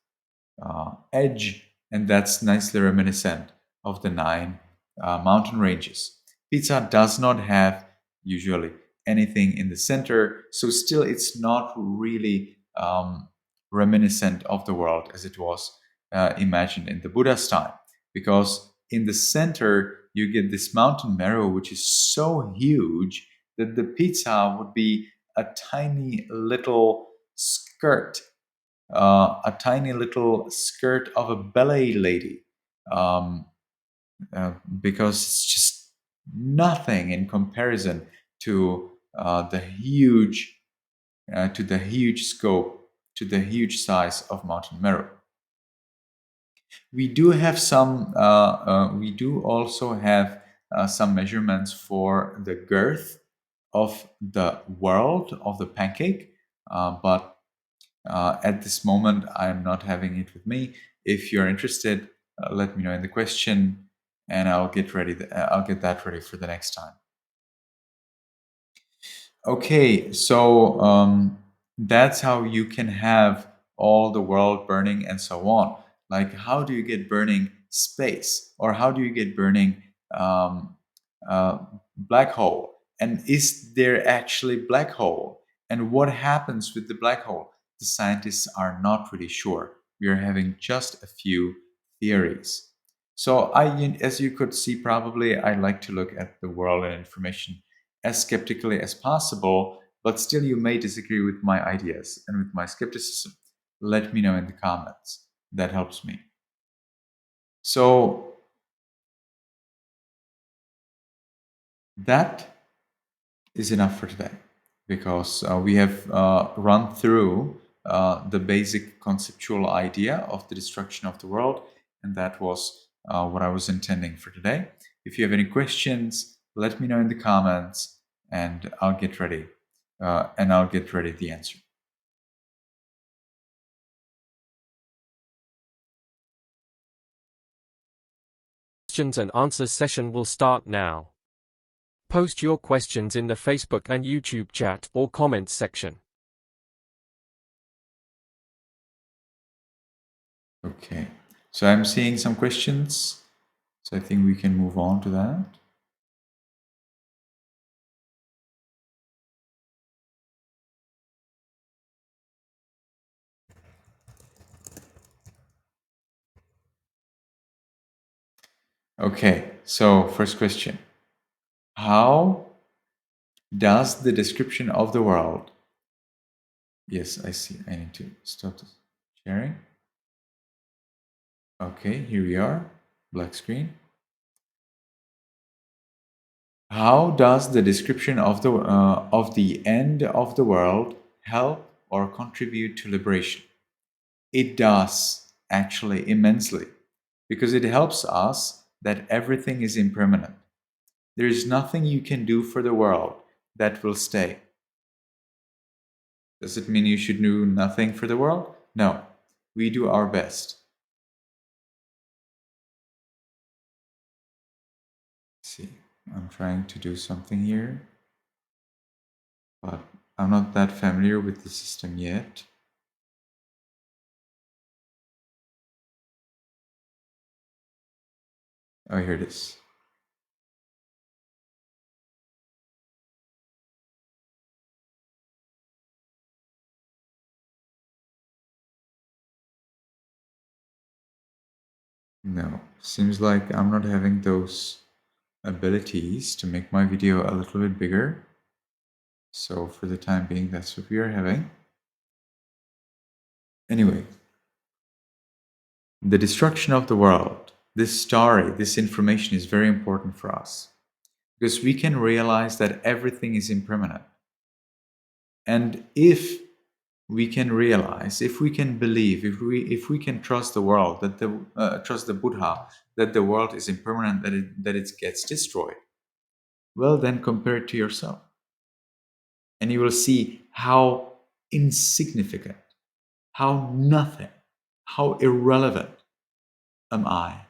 edge, and that's nicely reminiscent of the nine mountain ranges. Pizza does not have usually anything in the center, so still it's not really reminiscent of the world as it was imagined in the Buddha's time, because in the center you get this mountain marrow, which is so huge that the pizza would be a tiny little skirt, a tiny little skirt of a ballet lady, um, because it's just nothing in comparison to the huge, to the huge scope, to the huge size of Mountain Meru. We do have some. We do also have some measurements for the girth of the world of the pancake, but at this moment, I'm not having it with me. If you're interested, let me know in the question, and I'll get ready. I'll get that ready for the next time. Okay, so that's how you can have all the world burning and so on. Like, how do you get burning space, or how do you get burning um, uh, black hole? And is there actually black hole? And what happens with the black hole? The scientists are not really sure. We are having just a few theories. So, as you could see, probably I like to look at the world and information as skeptically as possible, but still you may disagree with my ideas and with my skepticism. Let me know in the comments. That helps me. So that is enough for today, because we have run through the basic conceptual idea of the destruction of the world, and that was what I was intending for today. If you have any questions, let me know in the comments, and I'll get ready. The answer. Questions and answers session will start now. Post your questions in the Facebook and YouTube chat or comments section. Okay, so I'm seeing some questions, so I think we can move on to that. Okay, so first question. How does the description of the world... Yes, I see. I need to stop this sharing. Okay, here we are. Black screen. How does the description of the end of the world help or contribute to liberation? It does, actually, immensely, because it helps us that everything is impermanent. There is nothing you can do for the world that will stay. Does it mean you should do nothing for the world? No, we do our best. Let's see, I'm trying to do something here, but I'm not that familiar with the system yet. Oh, here it is. No, seems like I'm not having those abilities to make my video a little bit bigger. So for the time being, that's what we are having. Anyway, the destruction of the world, this story, this information is very important for us because we can realize that everything is impermanent. And if we can realize, if we can believe, if we can trust the world, that trust the Buddha, that the world is impermanent, that it gets destroyed, well, then compare it to yourself, and you will see how insignificant, how nothing, how irrelevant am I,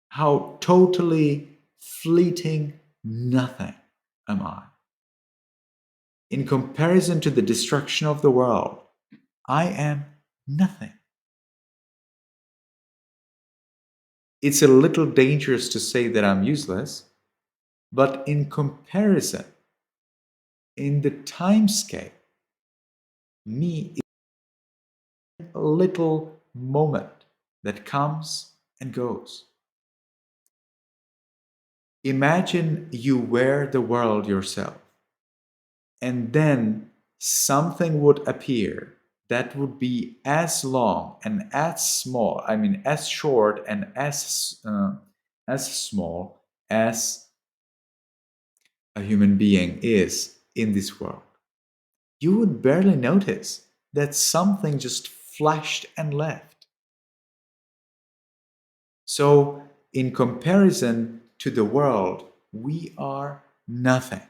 how totally fleeting nothing am I. In comparison to the destruction of the world, I am nothing. It's a little dangerous to say that I'm useless, but in comparison, in the time scale, me is a little moment that comes and goes. Imagine you were the world yourself, and then something would appear that would be as long and as small, I mean, as short and as small as a human being is in this world. You would barely notice that something just flashed and left. So, in comparison to the world, we are nothing.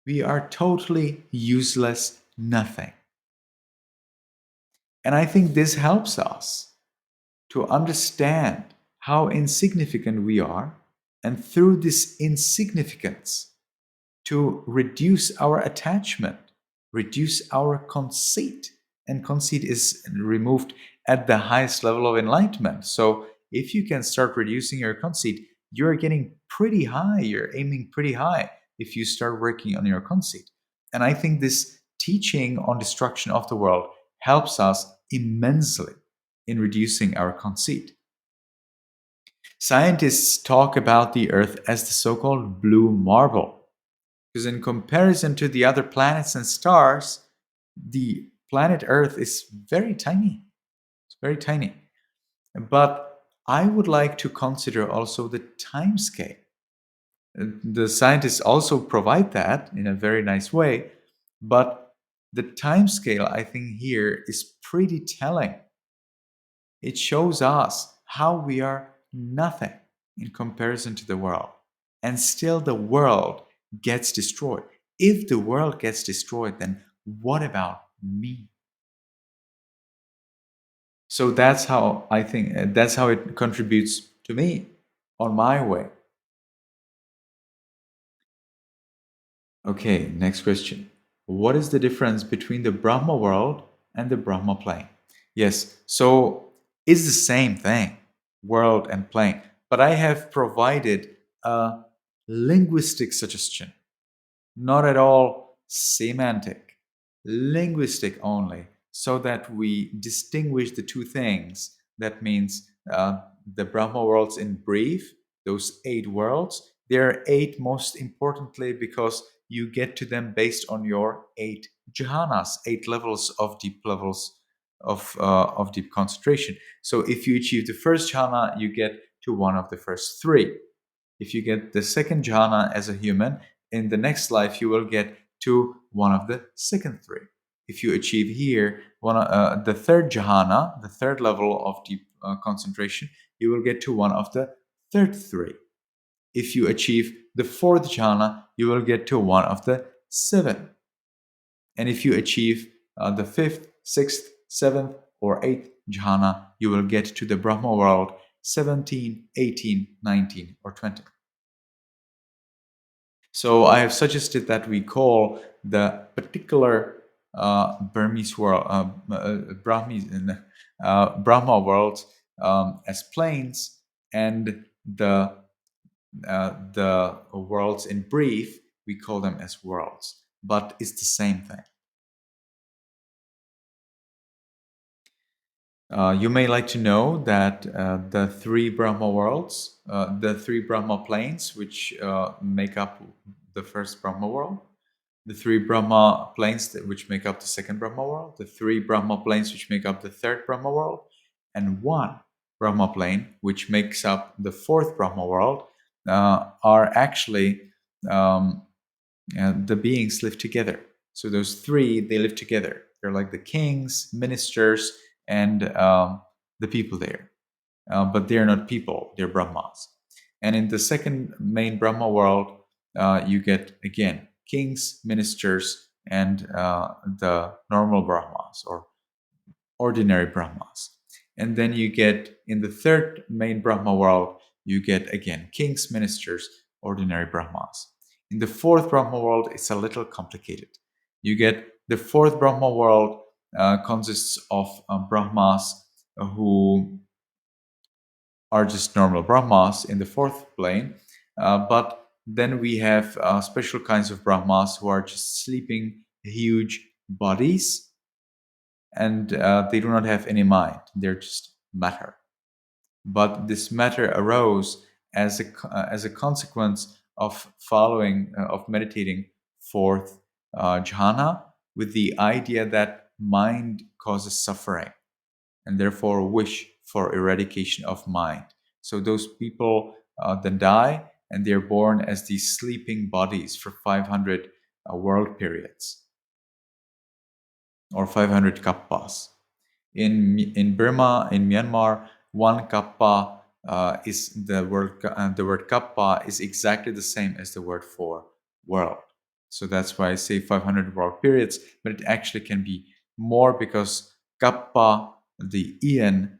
We are totally useless nothing. And I think this helps us to understand how insignificant we are, and through this insignificance, to reduce our attachment, reduce our conceit. And conceit is removed at the highest level of enlightenment. So if you can start reducing your conceit, you're getting pretty high, you're aiming pretty high if you start working on your conceit. And I think this teaching on destruction of the world helps us immensely in reducing our conceit. Scientists talk about the Earth as the so-called blue marble, because in comparison to the other planets and stars, the planet Earth is very tiny. It's very tiny. But I would like to consider also the time scale. The scientists also provide that in a very nice way, but the time scale, I think, here is pretty telling. It shows us how we are nothing in comparison to the world, and still the world gets destroyed. If the world gets destroyed, then what about me? So that's how I think, that's how it contributes to me on my way. Okay, next question. What is the difference between the Brahma world and the Brahma plane? Yes, so it's the same thing, world and plane, but I have provided a linguistic suggestion, not at all semantic, linguistic only, so that we distinguish the two things. That means the Brahma worlds in brief, those 8 worlds, they are 8 most importantly because you get to them based on your 8 jhanas, 8 levels of deep concentration. So if you achieve the first jhana, you get to one of the first 3. If you get the second jhana as a human, in the next life you will get to one of the second 3. If you achieve here the third jhana, the third level of deep concentration, you will get to one of the third 3. If you achieve the fourth jhana, you will get to one of the 7. And if you achieve the 5th, 6th, 7th, or 8th jhana, you will get to the Brahma world 17, 18, 19, or 20. So I have suggested that we call the particular Burmese world, Brahma world as planes, and the worlds in brief, we call them as worlds, but it's the same thing. You may like to know that the three Brahma worlds, the three Brahma planes, which make up the first Brahma world, the three Brahma planes which make up the second Brahma world, the three Brahma planes which make up the third Brahma world, and one Brahma plane which makes up the fourth Brahma world are actually the beings live together. So those three, they live together. They're like the kings, ministers, and the people there. But they're not people, they're Brahmas. And in the second main Brahma world, you get, again, kings, ministers, and the normal Brahmas or ordinary Brahmas. And then you get, in the third main Brahma world, you get, again, kings, ministers, ordinary Brahmas. In the fourth Brahma world, it's a little complicated. You get the fourth Brahma world consists of Brahmas who are just normal Brahmas in the fourth plane, but then we have special kinds of Brahmas who are just sleeping huge bodies, and they do not have any mind. They're just matter. But this matter arose as a consequence of meditating fourth jhana, with the idea that mind causes suffering, and therefore wish for eradication of mind. So those people then die, and they're born as these sleeping bodies for 500 world periods, or 500 kappas. In Burma, in Myanmar, one kappa is the word kappa is exactly the same as the word for world. So that's why I say 500 world periods, but it actually can be more, because kappa, the Ian,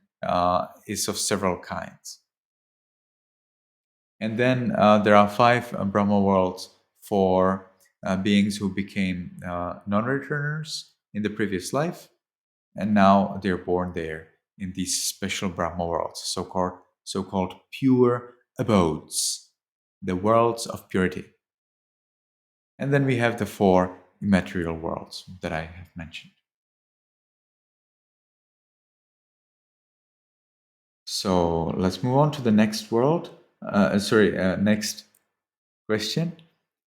is of several kinds. And then there are 5 Brahma worlds for beings who became non-returners in the previous life, and now they're born there in these special Brahma worlds, so-called pure abodes, the worlds of purity. And then we have the 4 immaterial worlds that I have mentioned. So let's move on to the next world. Next question.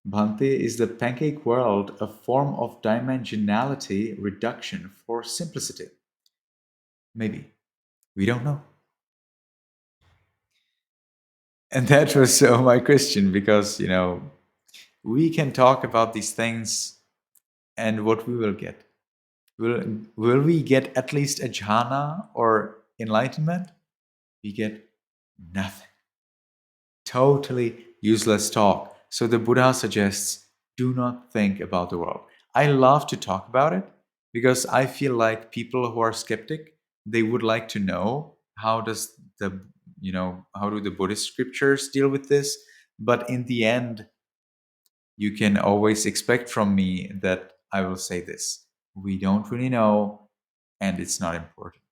Bhante, is the pancake world a form of dimensionality reduction for simplicity? Maybe. We don't know. And that was my question, because, we can talk about these things, and what we will get. Will we get at least a jhana or enlightenment? We get nothing. Totally useless talk. So the Buddha suggests, do not think about the world. I love to talk about it, because I feel like people who are skeptic, they would like to know how do the Buddhist scriptures deal with this. But in the end, you can always expect from me that I will say this: we don't really know, and it's not important.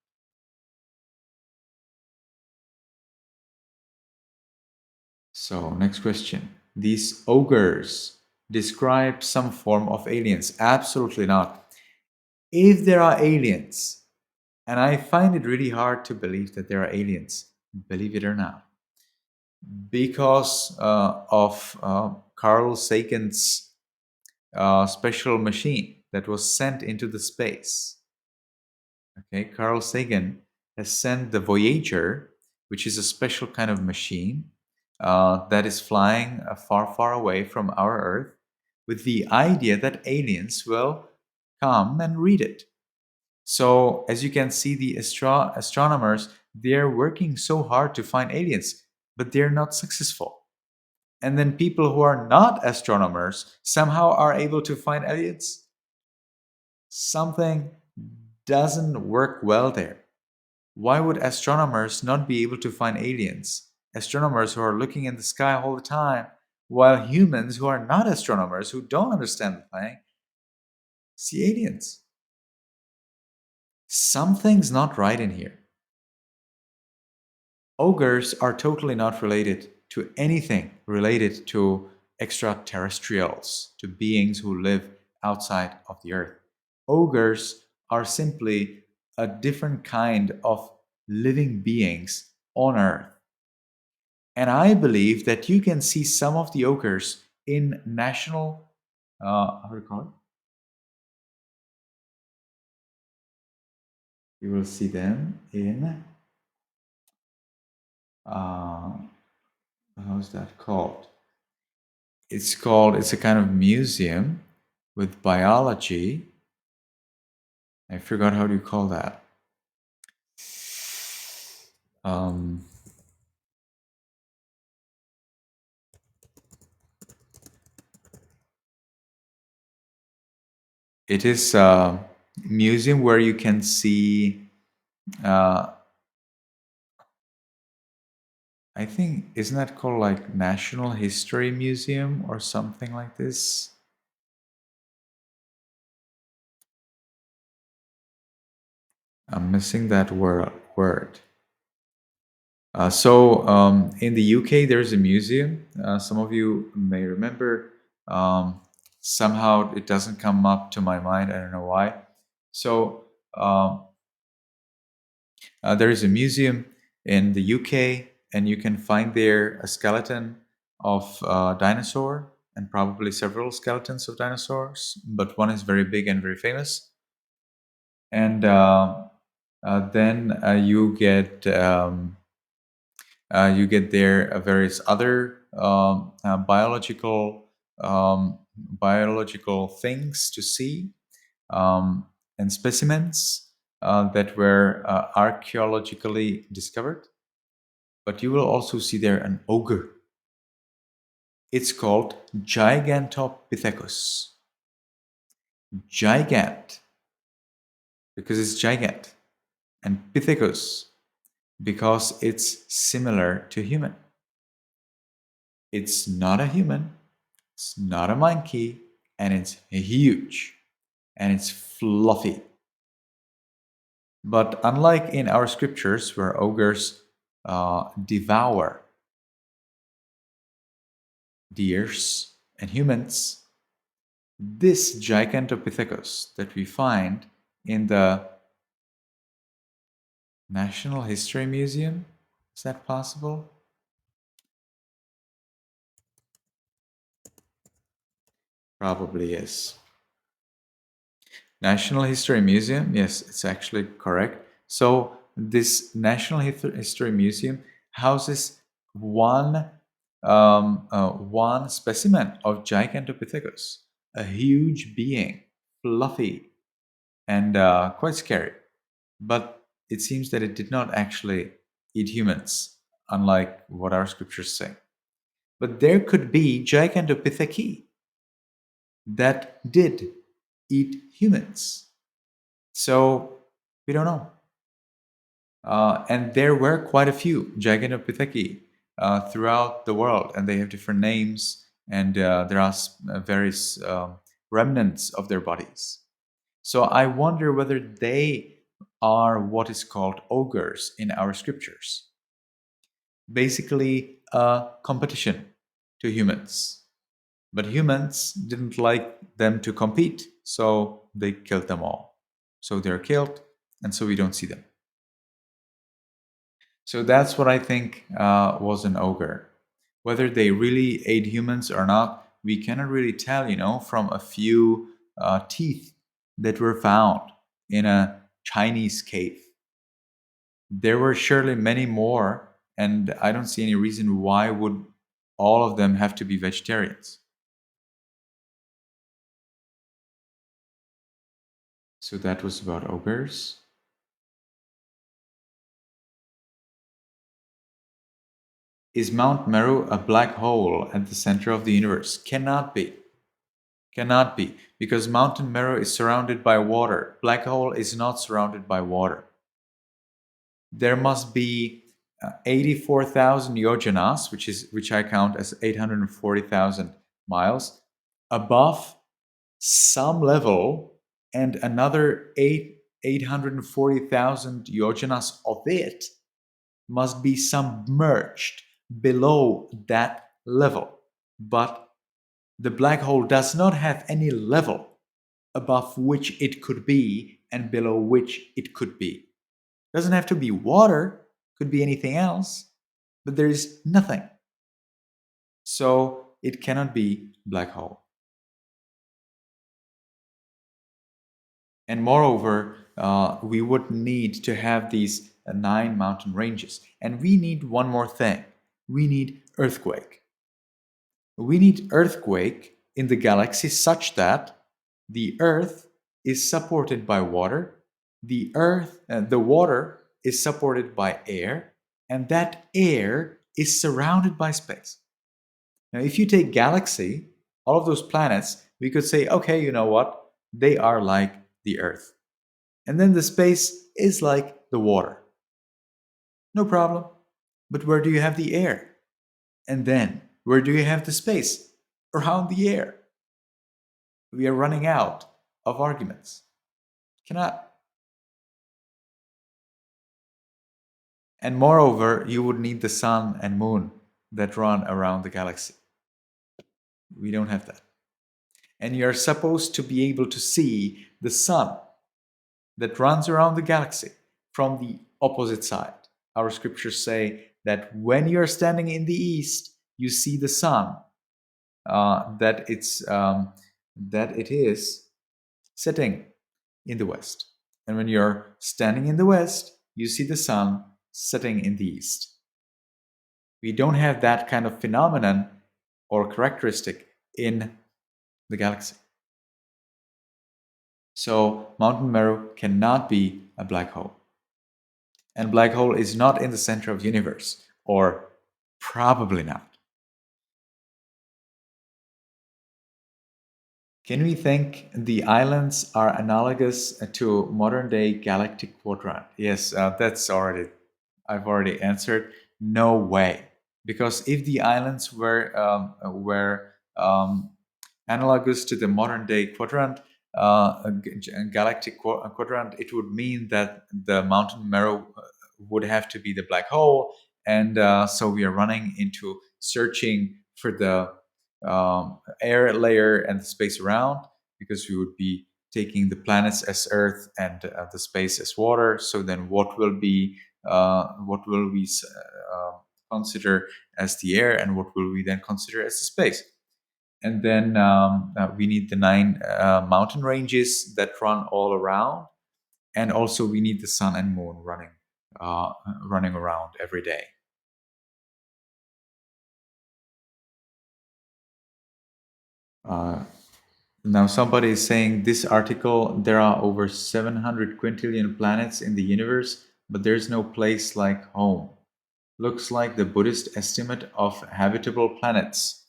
So, next question. These ogres describe some form of aliens. Absolutely not. If there are aliens, and I find it really hard to believe that there are aliens, believe it or not, because of Carl Sagan's special machine that was sent into the space. Okay, Carl Sagan has sent the Voyager, which is a special kind of machine that is flying far, far away from our Earth, with the idea that aliens will come and read it. So, as you can see, the astronomers, they're working so hard to find aliens, but they're not successful. And then people who are not astronomers somehow are able to find aliens. Something doesn't work well there. Why would astronomers not be able to find aliens? Astronomers who are looking in the sky all the time, while humans who are not astronomers, who don't understand the thing, see aliens. Something's not right in here. Ogres are totally not related to anything related to extraterrestrials, to beings who live outside of the Earth. Ogres are simply a different kind of living beings on Earth. And I believe that you can see some of the ogres in national, how do you call it? You will see them in, how's that called? It's a kind of museum with biology. I forgot how do you call that. It is a museum where you can see, I think, isn't that called like National History Museum or something like this? I'm missing that word. In the UK, there's a museum. Some of you may remember. Somehow it doesn't come up to my mind. I don't know why. So there is a museum in the UK, and you can find there a skeleton of a dinosaur and probably several skeletons of dinosaurs, but one is very big and very famous. And then you get there various other biological things to see, and specimens that were archaeologically discovered. But you will also see there an ogre. It's called 𝗀𝗂𝗯𝗀𝗶𝗲𝗃. Gigant, because it's gigant, and Pithecus, because it's similar to human. It's not a human, it's not a monkey, and it's huge, and it's fluffy. But unlike in our scriptures where ogres devour deers and humans, this 𝗀𝗂𝗯𝗀𝗃 that we find in the National History Museum, is that possible? Probably is. National History Museum, yes, it's actually correct. So this National History Museum houses one specimen of 𝗀𝗂𝗯𝗀𝗃, a huge being, fluffy, and quite scary. But it seems that it did not actually eat humans, unlike what our scriptures say. But there could be 𝗀𝗂𝗯𝗀𝗃 that did eat humans. So we don't know. And there were quite a few 𝗀𝗂𝗯𝗀𝗃 throughout the world, and they have different names, and there are various remnants of their bodies. So I wonder whether they are what is called ogres in our scriptures. Basically, a competition to humans. But humans didn't like them to compete, so they killed them all. So they're killed, and so we don't see them. So that's what I think was an ogre. Whether they really ate humans or not, we cannot really tell, from a few teeth that were found in a Chinese cave. There were surely many more, and I don't see any reason why would all of them have to be vegetarians. So that was about ogres. Is Mount Meru a black hole at the center of the universe? Cannot be. Cannot be, because Mountain Meru is surrounded by water. Black hole is not surrounded by water. There must be 84,000 yojanas, which I count as 840,000 miles, above some level, and another 840,000 yojanas of it must be submerged below that level. But the black hole does not have any level above which it could be and below which it could be. Doesn't have to be water, could be anything else, but there is nothing. So it cannot be black hole. And moreover, we would need to have these 9 mountain ranges. And we need one more thing. We need earthquake. We need earthquake in the galaxy such that the Earth is supported by water, the water is supported by air, and that air is surrounded by space. Now, if you take galaxy, all of those planets, we could say, okay, you know what? They are like the Earth. And then the space is like the water. No problem. But where do you have the air? And then where do you have the space around the air? We are running out of arguments. Cannot. And moreover, you would need the sun and moon that run around the galaxy. We don't have that. And you're supposed to be able to see the sun that runs around the galaxy from the opposite side. Our scriptures say that when you're standing in the east, you see the sun, that it is setting in the west. And when you're standing in the west, you see the sun setting in the east. We don't have that kind of phenomenon or characteristic in the galaxy. So Mountain Meru cannot be a black hole. And black hole is not in the center of the universe, or probably not. Can we think the islands are analogous to modern-day galactic quadrant? Yes, I've already answered. No way, because if the islands were analogous to the modern-day quadrant, galactic quadrant, it would mean that the Mountain Meru would have to be the black hole, and so we are running into searching for the air layer and the space around, because we would be taking the planets as Earth and the space as water. So then, what will we consider as the air, and what will we then consider as the space? And then we need the 9 mountain ranges that run all around, and also we need the sun and moon running around every day. Now somebody is saying this article, there are over 700 quintillion planets in the universe, but there's no place like home. Looks like the Buddhist estimate of habitable planets.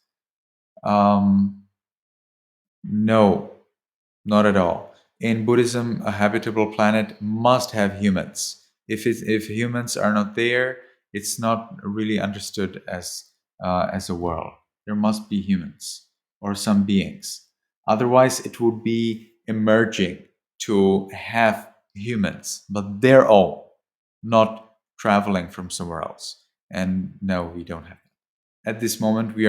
No, not at all. In Buddhism, a habitable planet must have humans. If humans are not there, it's not really understood as a world. There must be humans or some beings. Otherwise, it would be emerging to have humans, but their own, not traveling from somewhere else. And no, we don't have that. At this moment, we are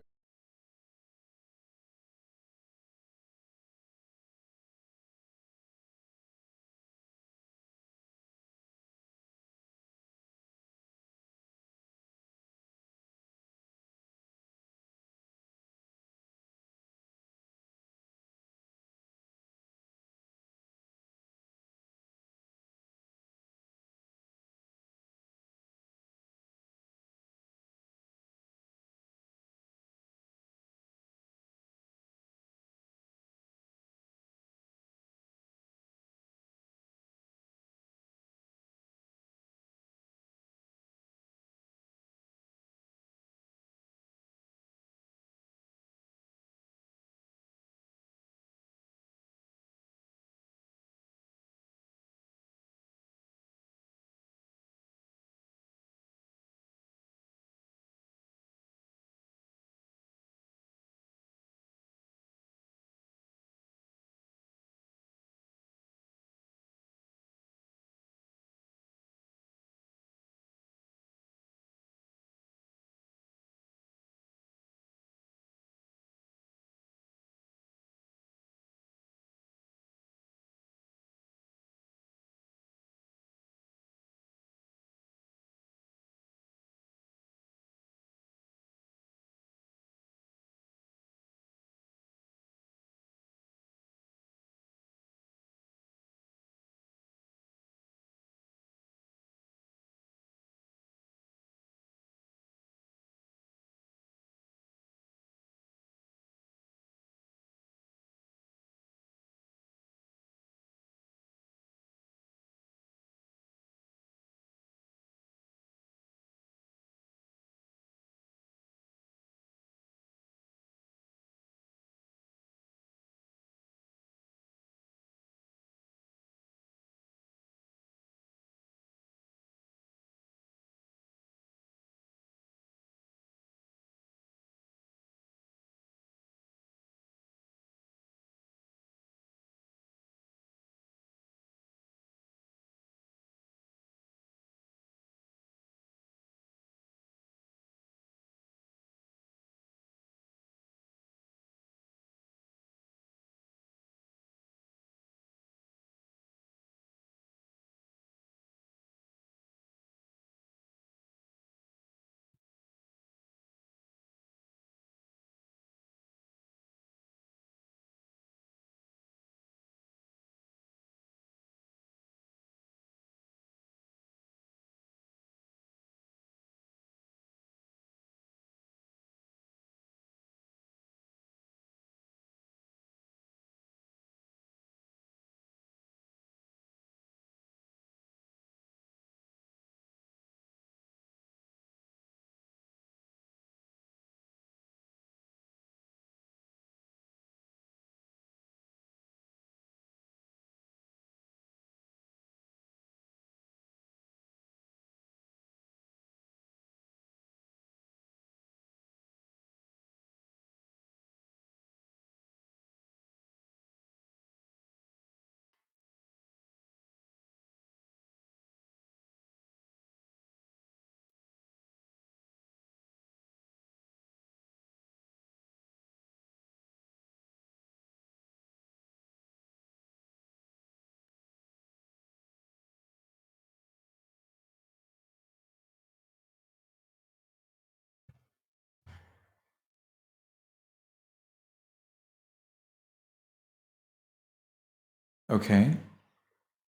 Okay,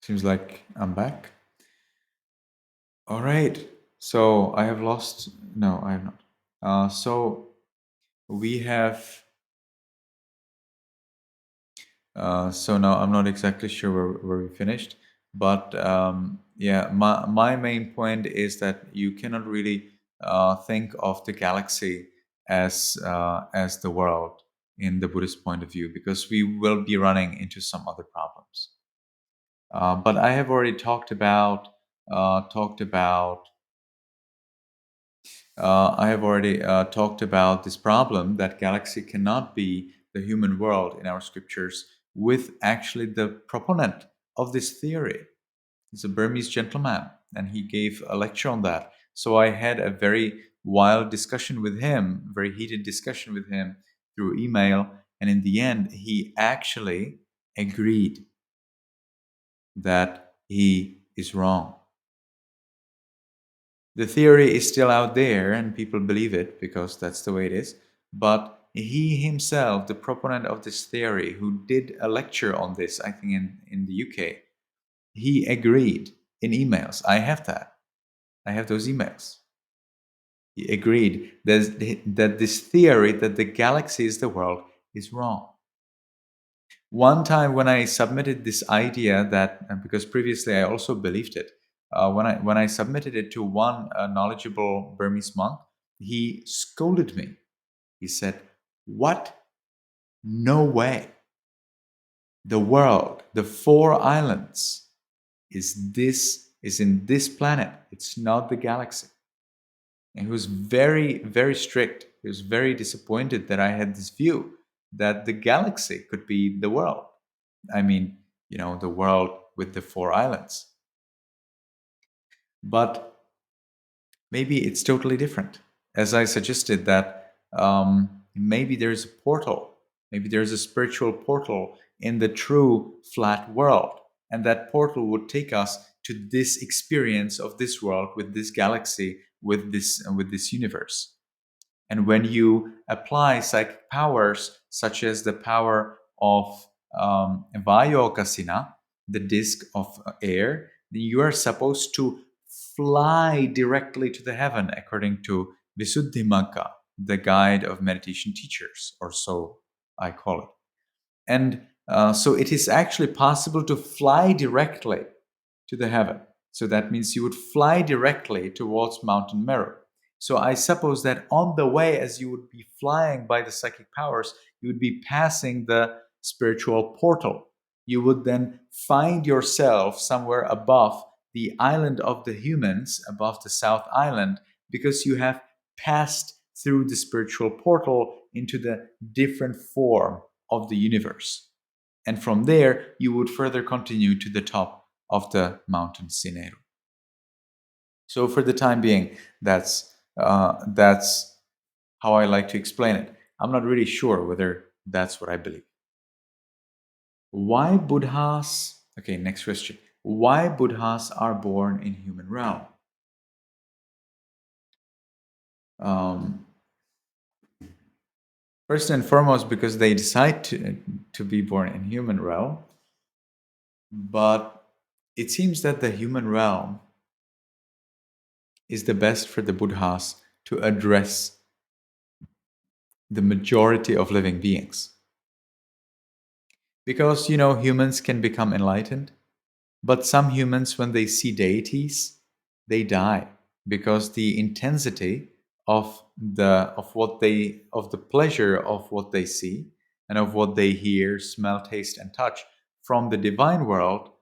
seems like I'm back. All right, so I have lost. No, I have not. So we have. So now I'm not exactly sure where we finished, but yeah, my main point is that you cannot really think of the galaxy as the world in the Buddhist point of view, because we will be running into some other problems. But I have already talked about this problem that galaxy cannot be the human world in our scriptures, with actually the proponent of this theory. He's a Burmese gentleman, and he gave a lecture on that. So I had a very wild discussion with him, very heated discussion with him through email, and in the end, he actually agreed that he is wrong. The theory is still out there and people believe it because that's the way it is. But he himself, the proponent of this theory, who did a lecture on this, I think in the UK, he agreed in emails. I have that. I have those emails. He agreed that this theory that the galaxy is the world is wrong. One time when I submitted this idea that, because previously I also believed it, when I submitted it to one knowledgeable Burmese monk, he scolded me. He said, "What? No way. The world, the 4 islands, is in this planet. It's not the galaxy." And he was very, very strict. He was very disappointed that I had this view that the galaxy could be the world. I mean, the world with the 4 islands. But maybe it's totally different. As I suggested that maybe there's a portal, maybe there's a spiritual portal in the true flat world. And that portal would take us to this experience of this world with this galaxy, with this universe. And when you apply psychic powers, such as the power of 𝗹𝗶𝗸𝗲, the disc of air, then you are supposed to fly directly to the heaven, according to Visuddhimagga, the guide of meditation teachers, or so I call it. And so it is actually possible to fly directly to the heaven. So that means you would fly directly towards Mountain Meru. So I suppose that on the way, as you would be flying by the psychic powers, you would be passing the spiritual portal. You would then find yourself somewhere above the island of the humans, above the South Island, because you have passed through the spiritual portal into the different form of the universe. And from there, you would further continue to the top of the mountain Sineru. So for the time being, that's how I like to explain it. I'm not really sure whether that's what I believe. Why Buddhas? Okay, next question. Why Buddhas are born in human realm? First and foremost, because they decide to be born in human realm. But it seems that the human realm is the best for the Buddhas to address the majority of living beings. Because, humans can become enlightened, but some humans, when they see deities, they die, because the intensity of the pleasure of what they see and of what they hear, smell, taste, and touch from the divine world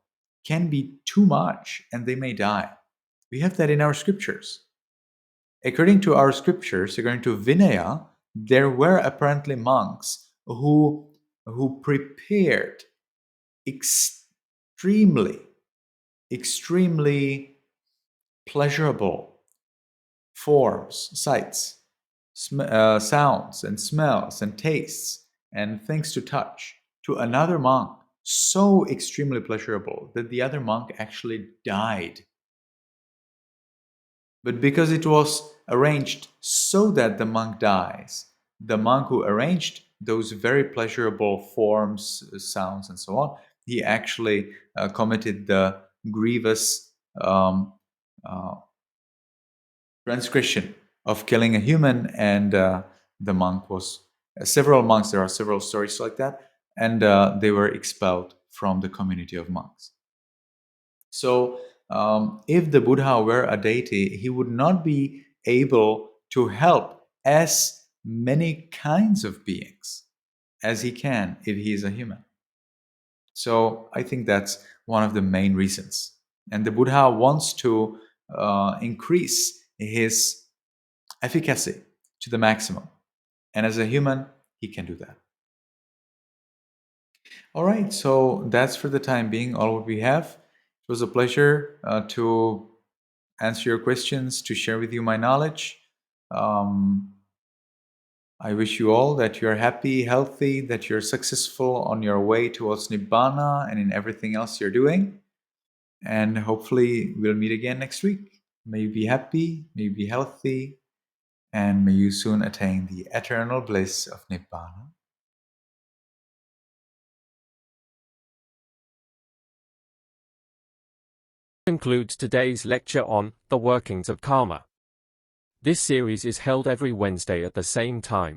can be too much, and they may die. We have that in our scriptures. According to our scriptures, according to Vinaya, there were apparently monks who prepared extremely pleasurable forms, sights, sounds, and smells, and tastes, and things to touch to another monk, so extremely pleasurable that the other monk actually died. But because it was arranged so that the monk dies, the monk who arranged those very pleasurable forms, sounds, and so on, he actually committed the grievous transgression of killing a human, and the monk was several monks. There are several stories like that, and they were expelled from the community of monks. So, if the Buddha were a deity, he would not be able to help as many kinds of beings as he can if he is a human. So, I think that's one of the main reasons. And the Buddha wants to increase his efficacy to the maximum. And as a human, he can do that. All right, so that's for the time being all what we have. It was a pleasure to answer your questions, to share with you my knowledge. I wish you all that you're happy, healthy, that you're successful on your way towards Nibbana and in everything else you're doing. And hopefully we'll meet again next week. May you be happy, may you be healthy, and may you soon attain the eternal bliss of Nibbana. Concludes today's lecture on the workings of karma. This series is held every Wednesday at the same time.